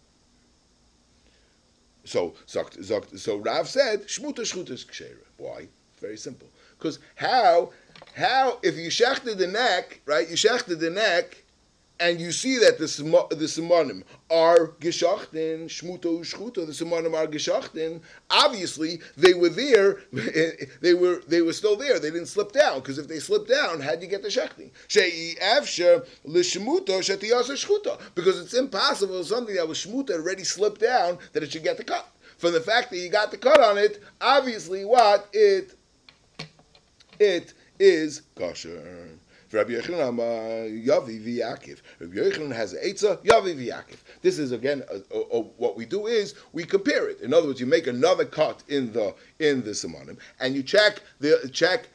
So Rav said, Shmuta Shchutas Ksheira. Why? Very simple. Because how if you shechted the neck, right? You shechted the neck, and you see that the simanim are geschachten, shmuto ushchuto, the simanim are geschachten, obviously they were there, they were still there, they didn't slip down, because if they slipped down, how'd you get the shechting? She'i afsher l'shmuto shetiyasa shchuto, because it's impossible, something that was shmuta already slipped down, that it should get the cut. From the fact that you got the cut on it, obviously what? It is kosher. Rabbi Yochanan Yavi v'Yakiv. Rabbi Yochanan has an Eitzah Yavi v'Yakiv. This is again what we do is we compare it. In other words, you make another cut in the simanim, and you check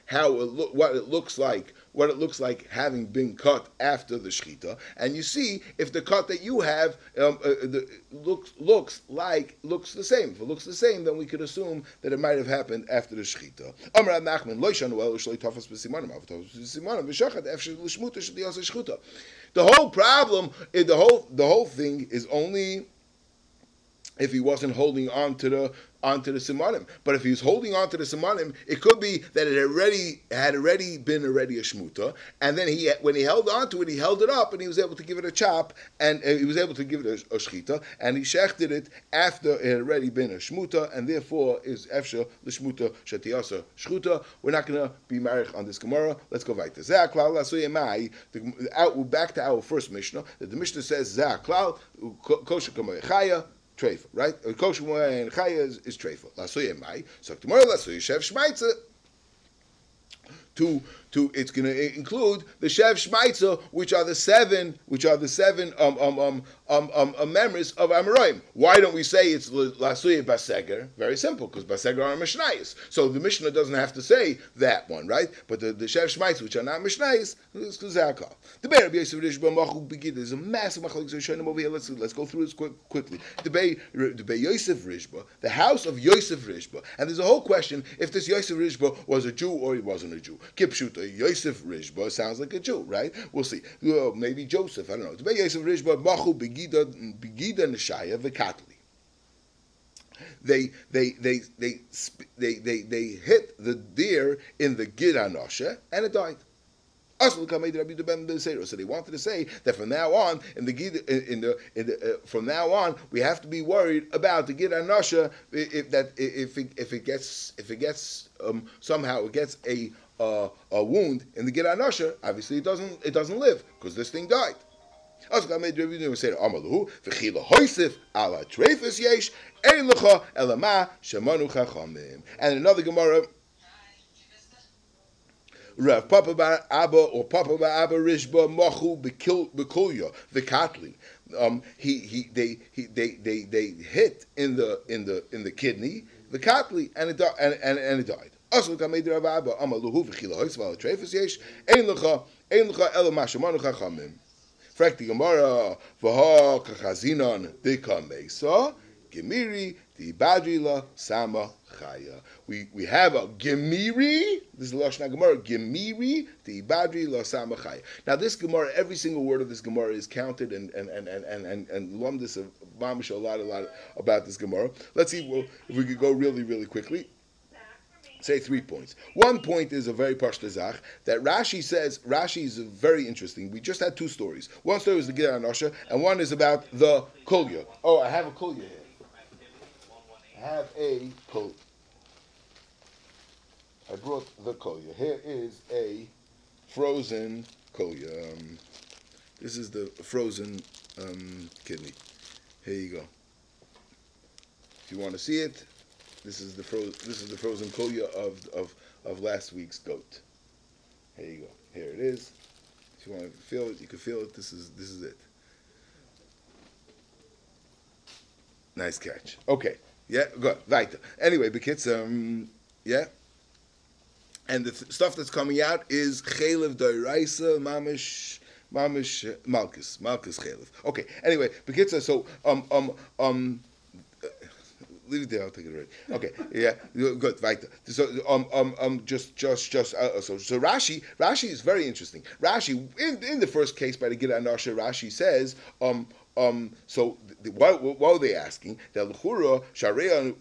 how what it looks like having been cut after the shechita, and you see if the cut that you have looks the same. If it looks the same, then we could assume that it might have happened after the shechita. Amar Nachman Lo Shanu El Shloi Tafas B'Simanim Avtavas B'Simanim V'Shachat Efshel L'Shmuta Sh'Diyasa Shchuta. The whole problem, the whole thing is only if he wasn't holding on to the simanim. But if he was holding on to the simanim, it could be that it had already been a shmuta, and then when he held on to it, he held it up, and he was able to give it a chop, and he was able to give it a shchita, and he shechted it after it had already been a shmuta, and therefore is efsha l'shmuta shetiyasa shchuta. We're not going to be married on this Gemara. Let's go weiter. Back to our first Mishnah. That the Mishnah says Zeh klal kosher kamoyechaya. Treifa, right? Kosher and chaya is treifa. Lasuye mai. So tomorrow lasuye shev shmaitza. It's going to include the shev shmaitza, which are the seven members of Amoraim. Why don't we say it's lasuye baseger? Very simple, because baseger are mishnayos. So the Mishnah doesn't have to say that one, right? But the shev shmaitza, which are not mishnayos, is kuzakal. The Be'er Yosef Rishba Machu Begid is a massive machlokes Rishonim over here. Let's go through this quickly. The Be'er Yosef Rishba, the house of Yosef Rishba, and there's a whole question if this Yosef Rishba was a Jew or he wasn't a Jew. Kipshuta Yosef Rishba sounds like a Jew, right? We'll see. Maybe Joseph. I don't know. The Be'er Yosef Rishba Machu Begida Neshaya V'Katli. They hit the deer in the Gid Anosha and it died. So they wanted to say that from now on, from now on, we have to be worried about the Gid Anasha if it gets somehow it gets a wound in the Gid Anasha. Obviously, it doesnn live because this thing died. And another Gemara. Rav Papa Bar Abba or Papa Bar Abba Rishba Machu Bekulya the Katli. They hit in the kidney the Katli and it died. Also, Kamei Rav Abba Amaluhu v'Chila Hoisval Trefus Yesh Ein Lecha Ela Mashamanu Chachamim. Frakti Gemara v'ha Kachazinon Dekamesa Gemiri the Badrila Sama Chaya. We have a Gemiri. This is the Lashon Gemara. Gemiri the Badrila Sama Chaya. Now this Gemara, every single word of this Gemara is counted and Lumdis of Mamish a lot about this Gemara. Let's see if we could go really, really quickly. Say 3 points. 1 point is a very pashta zach that Rashi says. Rashi is very interesting. We just had 2 stories. One story was the Gid Anosha, and one is about the kolya. Oh, I have a kolya here. I brought the kolya. Here is a frozen kolya. This is the frozen kidney. Here you go. If you want to see it, this is the frozen kolya of last week's goat. Here you go. Here it is. If you want to feel it, you can feel it. This is it. Nice catch. Okay. Yeah, good. Right. Anyway, because yeah. And the stuff that's coming out is Chelev Doiraisa Mamish Malchus Chelev. Okay. Anyway, because so leave it there. I'll take it already. Okay. Yeah. Good. Right. So so Rashi is very interesting. Rashi in the first case by the Gid Anasha, Rashi says so what were they asking? That l'chura shareya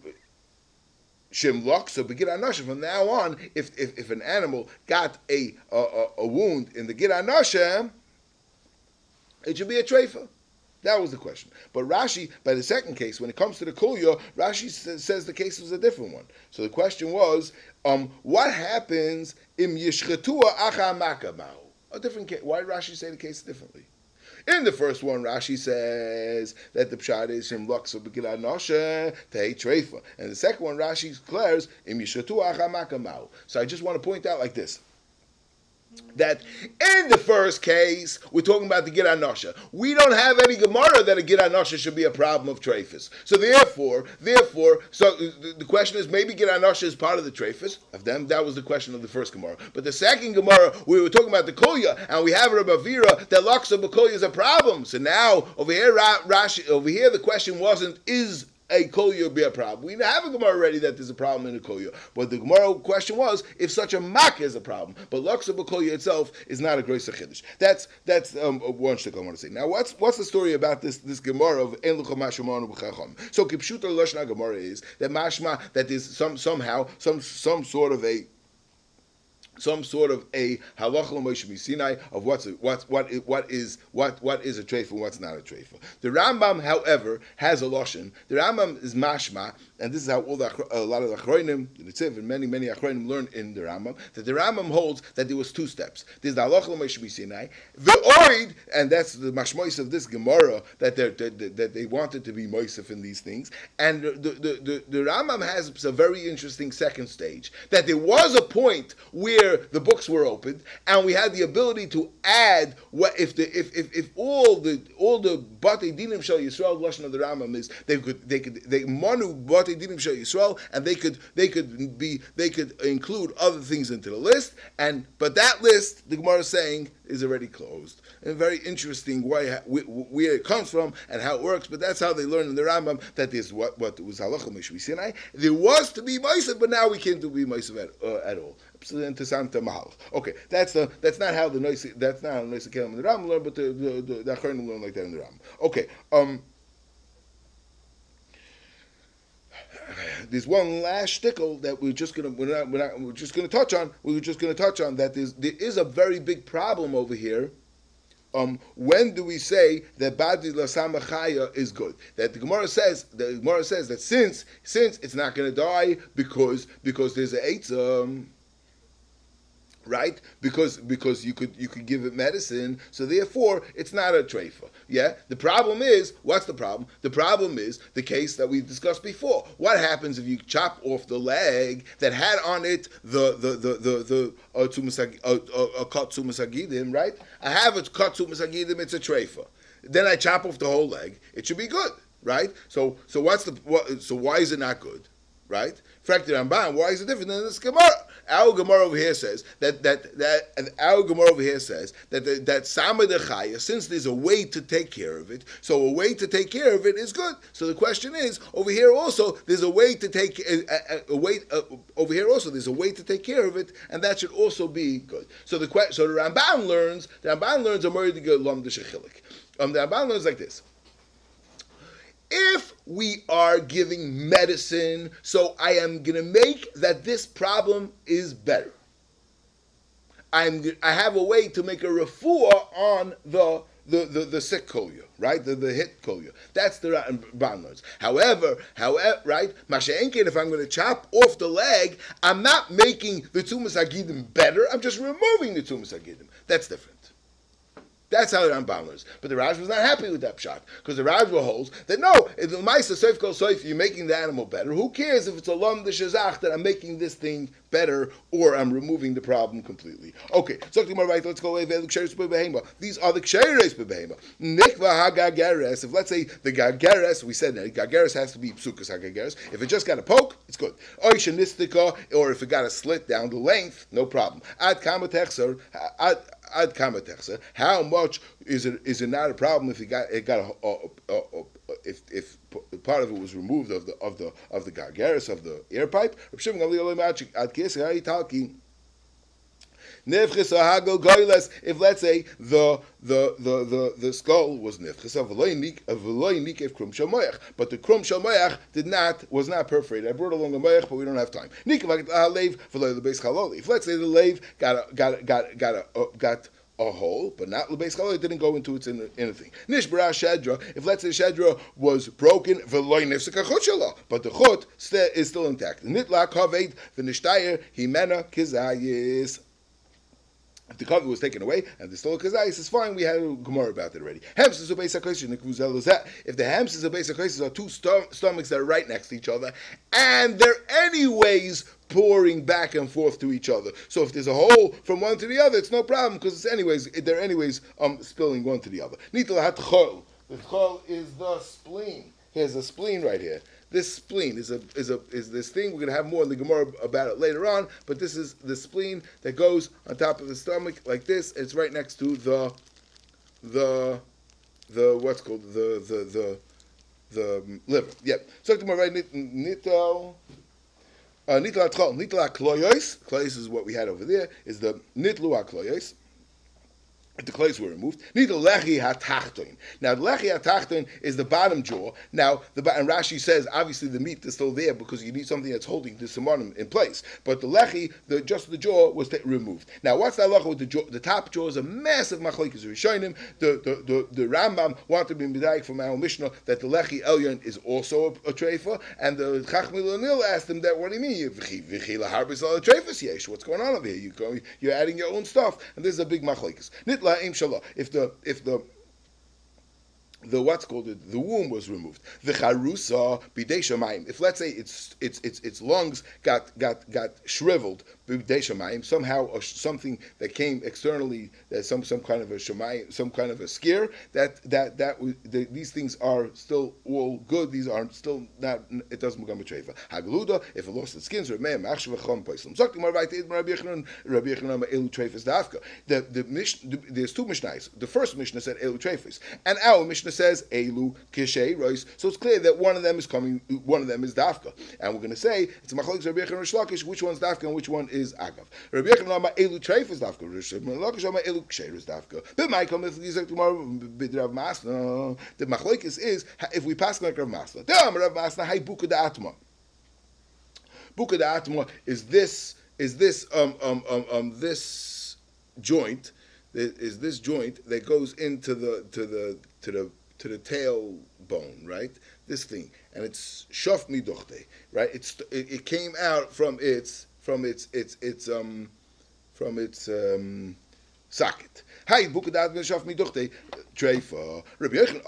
shimlok. So begid anasha. From now on, if an animal got a wound in the gid anasha, it should be a treifa. That was the question. But Rashi, by the second case, when it comes to the kulya, Rashi says the case was a different one. So the question was, what happens im yishchetua acha makamau? A different case. Why did Rashi say the case differently? In the first one, Rashi says that the pshat is im laksa b'gila noshe tehei treifa, and the second one, Rashi declares im yishchetua acha makamau. So I just want to point out like this, that in the first case, we're talking about the Gid Anosha. We don't have any Gemara that a Gid Anosha should be a problem of Treifus. So therefore, so the question is, maybe Gid Anosha is part of the Treifus of them. That was the question of the first Gemara. But the second Gemara, we were talking about the Kulya, and we have Rabbi Avira that Laksa B'Kulya is a problem. So now, over here, Rashi, over here, the question wasn't, is a kolya be a problem? We have a Gemara already that there's a problem in a kolya. But the Gemara question was if such a mak is a problem. But laksa b'kolya itself is not a groisa chiddush. That's one shtick I want to say. Now what's the story about this Gemara of en lucha mashmanu b'chacham? So kipshuta lashna Gemara is that mashma that there's some sort of a halacha l'Moshe Sinai of what is a treifa and what's not a treifa. The Rambam, however, has a lashon. The Rambam is mashma, and this is how a lot of the achronim, the Tziv, and many achronim learn in the Rambam, that the Rambam holds that there was two steps. There's the halacha l'Moshe Sinai, the oid, and that's the mashmois of this Gemara that they wanted to be moisef in these things. And the Rambam has a very interesting second stage, that there was a point where the books were opened, and we had the ability to add what if all the Batei Dinim Shel Yisrael lashon of the Rambam is they manu Batei Dinim Shel Yisrael, and they could include other things into the list, but that list the Gemara is saying is already closed. And very interesting where it comes from and how it works, but that's how they learn in the Rambam that there's what was halacha Mishvi Sinai. There was to be Moshe, but now we can't be Moshe at all. Okay, that's not how the noise came in the Rambam learn, but the Achronim learn like that in the Rambam. Okay, there's one last shtickle that we're just going to touch on. That there is a very big problem over here. When do we say that Badi Lasamachaya is good? That the Gemara says that since it's not going to die because there's an eitzah, right? Because you could give it medicine, so therefore it's not a treifa. Yeah. The problem is, what's the problem? The problem is the case that we discussed before. What happens if you chop off the leg that had on it the cut tzumasagidim, right? I have a cut tzumasagidim. It's a treifa. Then I chop off the whole leg. It should be good, right? So why is it not good? Right? Fracted Ramban, why is it different than this Gemara? Our Gemara over here says that Sama Dechaya, since there's a way to take care of it, so a way to take care of it is good. So the question is, over here also there's a way to take over here also there's a way to take care of it, and that should also be good. So the Ramban learns a Morid Lam de Shechilik. The Ramban learns like this. If we are giving medicine, so I am going to make that this problem is better. I have a way to make a refuah on the sick kolya, right? The hit kolya. That's the Ramban learns. However, right? Masha'enkin, if I'm going to chop off the leg, I'm not making the tumas hagidim better. I'm just removing the tumas hagidim. That's different. That's how the Rambam learns. But the Raj was not happy with that pshat, because the Raj holds that no, if the Maisa Seif Kol Seif, you're making the animal better. Who cares if it's a Lam de Shazach that I'm making this thing better or I'm removing the problem completely? Okay, so let's go away. These are the Ksheres Bebehema. Nikva HaGageres. If let's say the Gageres, we said that Gageres has to be Psukas HaGageres. If it just got a poke, it's good. Oishanistika, or if it got a slit down the length, no problem. Ad Kamatechser, Ad Kamatechser. How much is it not a problem if if part of it was removed of the gargaris of the air pipe? If let's say the skull was nifchis, but the krum shamoyach was not perforated. I brought along a moyach, but we don't have time. If let's say the lave got a hole, but not l'beis challah. It didn't go into its inner thing. Nishbara shedra. If let's say shedra was broken, v'loy nifsek hachut shelo, but the chut is still intact. Nitla kaved v'nishtayer himena kizayis. If the cover was taken away and the still a kazayis, it's fine. We had a gemara about it already. Hamsters are basic question. If the hamsters are basic questions are two stomachs that are right next to each other, and they're anyways pouring back and forth to each other. So if there's a hole from one to the other, it's no problem because they're anyways spilling one to the other. Nitla hat chol. The chol is the spleen. Here's a spleen right here. This spleen is this thing. We're going to have more in the Gemara about it later on, but this is the spleen that goes on top of the stomach like this. It's right next to the what's called the liver. Yep. So tomorrow, right? Nitla kloyos. Kloyos is what we had over there. Is the nitlu kloyos. The clays were removed. Need the lechi hatachton. Now, the lechi hatachton is the bottom jaw. Now, and Rashi says, obviously, the meat is still there because you need something that's holding the simonim in place. But the lechi, just the jaw, was removed. Now, what's the halacha with the jaw? The top jaw is a massive machlekes rishonim. The Rambam wanted to be medayik from our Mishnah that the lechi elyon is also a treifa, and the Chachmei L'Nil asked him that. What do you mean? What's going on over here? You're adding your own stuff, and this is a big machlekes. If the what's called it, the womb was removed. The charusa bidei shamayim. If let's say its lungs got shriveled bidei shamayim, somehow or something that came externally, that some kind of a shamayim, some kind of a scare, these things are still all good. These are still not. It doesn't become a treifa. Hagluda, if it lost its skins, there's two mishnayos. The first mishnah said elu treifas, and our mishnah says elu kishay rois. So it's clear that one of them is coming, one of them is dafka, and we're going to say it's a machlokes Rabbi Yechon and Rish Lakish, which one's dafka and which one is agav. Rabbi Yechon ama elu treifas dafka, Rish Lakish ama elu kishay is dafka. But my comment is like tomorrow b'Rav Masna. The machlokes is if we pass like Rav Masna. The Rav Masna hay buka da atma. Buka da atma is this joint. Is this joint that goes into the tailbone, right? This thing, and it's shaf midochte, right? It came out from its socket. Hi, bukadat shaf midochte treifa. Rabbi Yechon,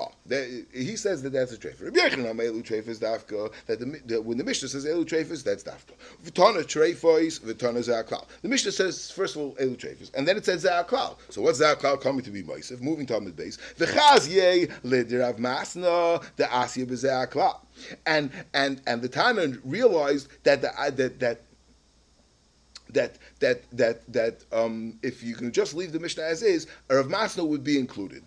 he says that's a treifa. Rabbi Yechon elu treifa is dafka. That when the Mishnah says elu treifas, that's dafka. V'tana treifos, v'tana za'aklal. The Mishnah says first of all elu treifas, and then it says za'aklal. So what's za'aklal coming to be ma'aseh? Moving to Amud Beis. V'chazye l'dirav masna the asya b'za'aklal. And the Tana realized that if you can just leave the Mishnah as is, Rav Masna would be included.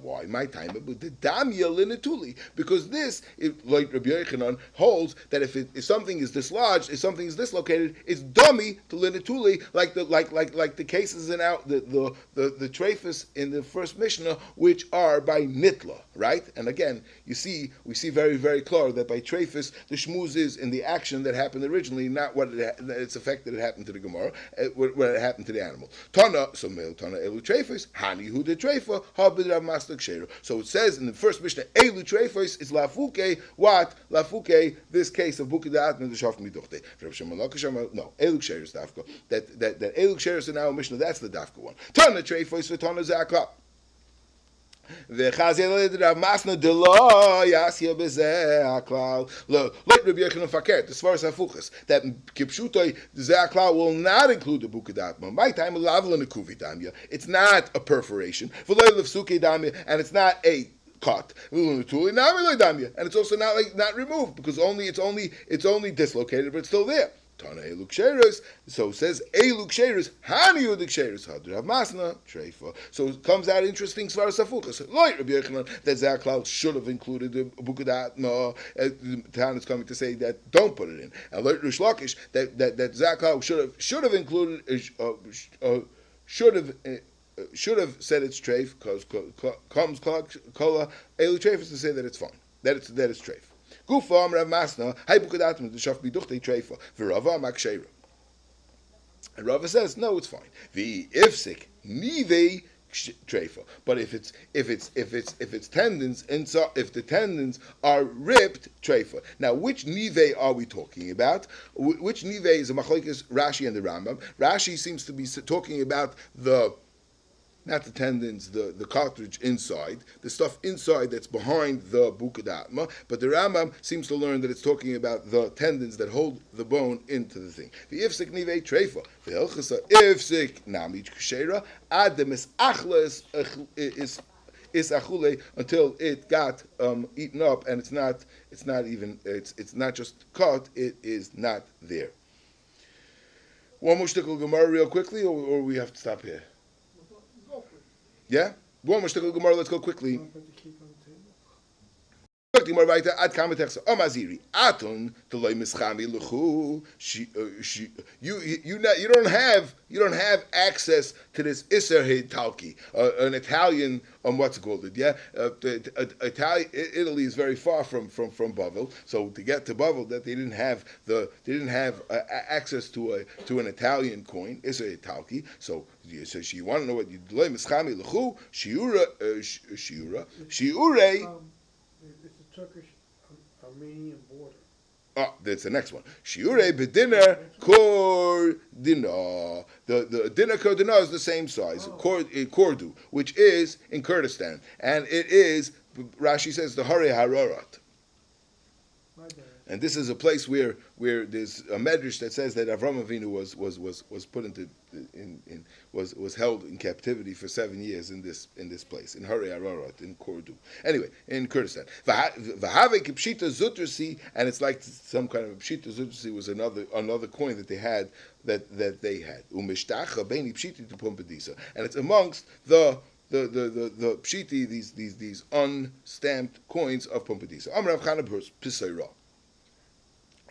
Why? My time, but the damya linatuli, because this, like Rabbi Yochanan holds that if something is dislodged, if something is dislocated, it's dummy to linatuli, like the cases in out the treifas in the first Mishnah, which are by nitla, right? And again, we see very very clear that by treifas the shmuz is in the action that happened originally, not what its effect that it happened to the Gemara, when it happened to the animal. Tana, so male Tana elu treifos, hani hu de treifa, ha b'drav maslik sheru. So it says in the first Mishnah, elu treifos is lafuke, what? Lafuke, this case of bukidat and the shaf midochte. No, elu sheru is dafka. That elu sheru is in our Mishnah, that's the dafka one. Tana treifos for Tana zakla. Like Rabbi Yochanan Fakert, the Svaras HaFuchas, that Kipshutoi, the Ze'aklal will not include the Bukadatma. My time, it's not a perforation, and it's not a cut, and it's also not removed because it's only dislocated, but it's still there. Tana eluk sheirus, so it says eluk sheirus, hani udik sheirus, hadrav masna treifa. So it comes out interesting svaras hafuchas. Like Rabbi Yochanan, that Zaklal should have included the bukadat. No, the Tana is coming to say that don't put it in. And like Rish Lakish, that Zaklal should have included, should have said it's treif because comes kola elu treif is to say that it's fine, that it's treif. Gufam Rav Masna, hay bukadatm the shaf biduchte treifa, v'Rava maksheira. And Rava says, no, it's fine. The ifsik nive treifa. But if it's tendons inside, if the tendons are ripped, treifa. Now, which nive are we talking about? Which nive is a machlokes Rashi and the Rambam? Rashi seems to be talking about not the tendons, the cartridge inside, the stuff inside that's behind the bukadatma, but the Rambam seems to learn that it's talking about the tendons that hold the bone into the thing. The ifsik nivei treifa, the hilchasa ifsik namich kshera, adam is achlas is achule until it got eaten up, and it's not just cut, it is not there. One more shtickle Gemara real quickly, or we have to stop here? Yeah? One more shtickle Gemara, let's go quickly. You don't have access to this Isser Talki, an Italian what's it called? Yeah, Italy is very far from Bavel, so to get to Bavel, that they didn't have access to an Italian coin Isser Talki. So you want to know what you do? Mischami lechu shiura. It's a Turkish-Armenian border. Oh, that's the next one. Shiure bedinner kor dinar. The dinner kor dinar is the same size, Kordu, which is in Kurdistan, and it is. Rashi says the Hare Hararat. And this is a place where there's a medrash that says that Avram Avinu was put was held in captivity for 7 years in this place in Hare Ararat in Kordu. Anyway, in Kurdistan. V'have kipshita zutrasi, and it's like some kind of pshita zutrasi was another coin that they had that they had. Umishtacha beini pshiti to pumbedisa, and it's amongst the pshiti, these unstamped coins of pumbedisa. Amrav Chana Pisayra.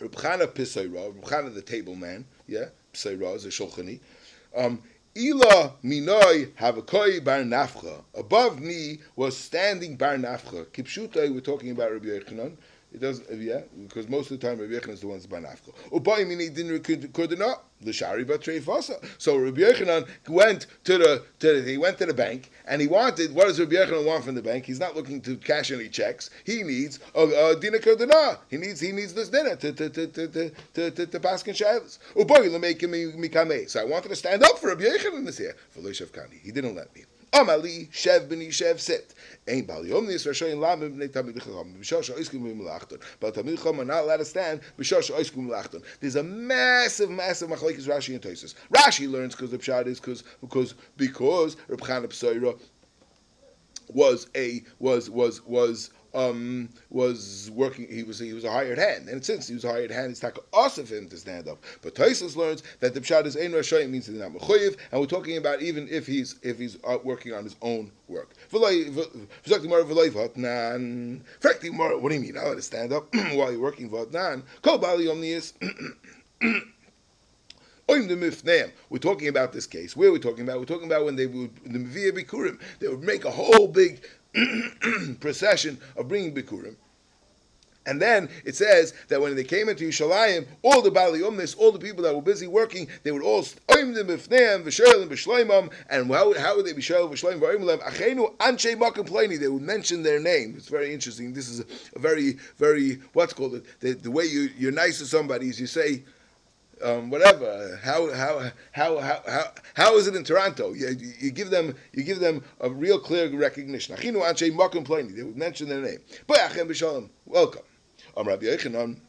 Reb Chana Pisayra, Reb Chana the table man, yeah, Pisayra is a shulchani. Ila minoi havakoi bar nafcha. Above me was standing bar nafcha. Kipshutai, we're talking about Rabbi Yochanan. It does, yeah, because most of the time Rabbi Yochanan is the one's bar nafcha. Ubai mini dinner kurdana l'shari batrei fasa. So Rabbi Yochanan went to the bank, and he wanted. What does Rabbi Yochanan want from the bank? He's not looking to cash any checks. He needs a dinner kurdana. He needs this dinner to paskin shaylas. Ubai l'meikim mikame. So I wanted to stand up for Rabbi Yochanan this year for Leishav Kani. He didn't let me. Amali shev b'ni shev sit. Ain't b'aliyom nis rashoyin lamim b'nei tamid chacham b'shosha oiskim b'milachton. But tamid chacham are not allowed to stand b'shosha oiskim b'milachton. There's a massive machlokes Rashi and Tosas. Rashi learns because the pshat is because Reb Chana Pesayra was working. He was a hired hand, and since he was a hired hand, it's not awesome for him to stand up. But Tosas learns that the pshat is ein rashoyin means he's not mechuyev, and we're talking about even if he's working on his own work. What do you mean? I'll let it stand up while you're working. Kol bali omnius. We're talking about this case. Where are we talking about? We're talking about when they would, the Mevia Bikurim, they would make a whole big procession of bringing Bikurim. And then it says that when they came into Yerushalayim, all the Bali Omnis, all the people that were busy working, they would all and how would they be Shoel v'Shleim v'Oimlem? Achenu Anshe Makom Pleni. They would mention their name. It's very interesting. This is a very, very what's called it. The way you're nice to somebody is you say. Whatever. How is it in Toronto? You give them a real clear recognition. Achinu Anshe Makom Pleni. They would mention their name. Boyachem b'Shalom. Welcome. Rabbi Yochanan.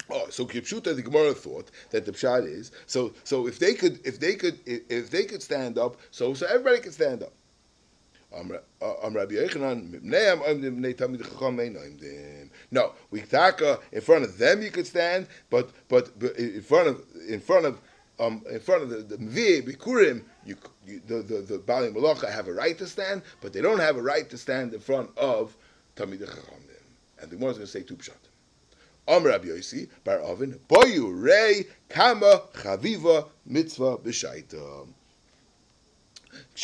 Oh, so Kipshuta, the Gemara thought that the pshat is so if they could stand up, so everybody could stand up. Rabbi Yochanan, no, we taka in front of them you could stand, but in front of the Mvi Bikurim, the Bali Malacha have a right to stand, but they don't have a right to stand in front of Tamid Chachamim. And the Gemara is going to say two pshat. Rabbi Yosi bar Avin boyu rei kama chaviva mitzvah b'shaita.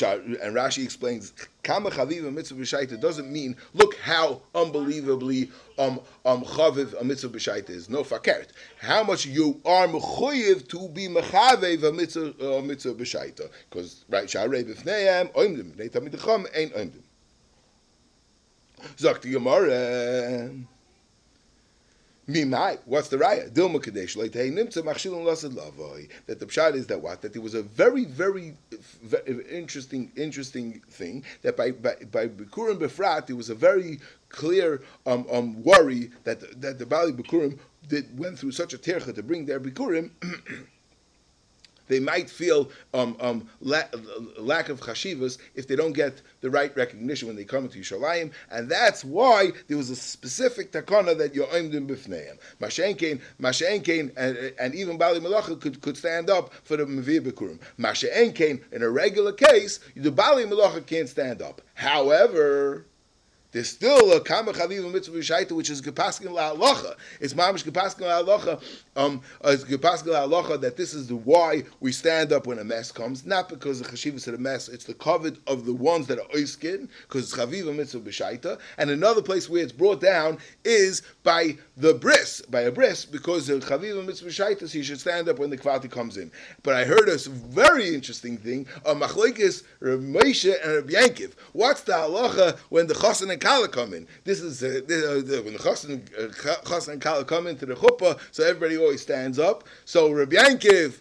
And Rashi explains, Kama chaviv a mitzvah b'shaita doesn't mean, look how unbelievably chaviv a mitzvah b'shaita is. No fakert. How much you are mechuyev to be mechavev a mitzvah b'shaita. Because, right, Sha'arei b'fneihem, oimdim, b'nei tamid chacham, ein oimdim. Zok the Gemara. Mimai, what's the raya? Dilma kadesh like hey nimtza machshilun lasad lavoi. That the pshat is that what? That there was a very interesting thing that by Bikurim Befrat there was a very clear worry that the Bali Bikurim went through such a tercha to bring their Bikurim. They might feel lack of chashivas if they don't get the right recognition when they come into Yerushalayim, and that's why there was a specific takana that you're oimdim b'fneihem. Masha'enkein, and even Bali Malacha could stand up for the Mevir Bikurim. Masha'enkein, in a regular case, the Bali Malacha can't stand up. However, there's still a kama chaviv mitzvah b'shaita, which is gepaskin la'alocha. It's mamish gepaskin la'alocha. It's gepaskin la'alocha that this is the why we stand up when a mess comes, not because the chashivas of the mess. It's the covet of the ones that are oiskin, because it's chaviv mitzvah b'shaita. And another place where it's brought down is by a bris, because the chaviv mitzvah b'shaita, so you should stand up when the kvati comes in. But I heard a very interesting thing: a machlokes Reb Moshe and Reb Yankiv. What's the halacha when the chosin and kala come in? This is when the chosin and kala come into the chuppah, so everybody always stands up. So Rabbi Yankiv,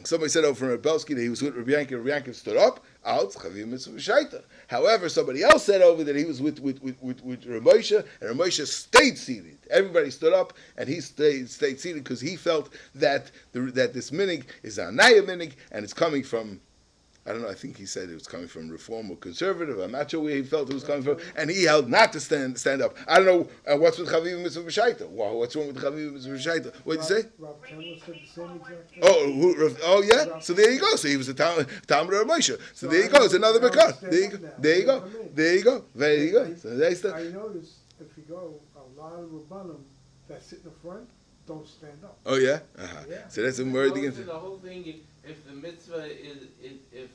somebody said over from Reb Belsky that he was with Rabbi Yankiv. Rabbi Yankiv stood up. Out chavim mitzvah b'shaita. However, somebody else said over that he was with Reb Moshe, and Reb Moshe stayed seated. Everybody stood up, and he stayed seated because he felt that this minig is a naya minig, and it's coming from, I don't know, I think he said it was coming from Reform or Conservative. I'm not sure where he felt it was coming from. And he held not to stand up. I don't know what's with Chaviv Mitzvah B'Shaita. Wow, what's wrong with Chaviv Mitzvah B'Shaita? What did you say? Rob Taylor said the same exact thing. Oh yeah? So there you go. So he was a Talmud of Moshe. So there you go. It's another Bekar. There you go. So they still. I noticed if you go, a lot of Rabbanim that sit in the front don't stand up. Oh yeah? Uh-huh. Yeah. So that's a word against The whole thing, if the mitzvah is, if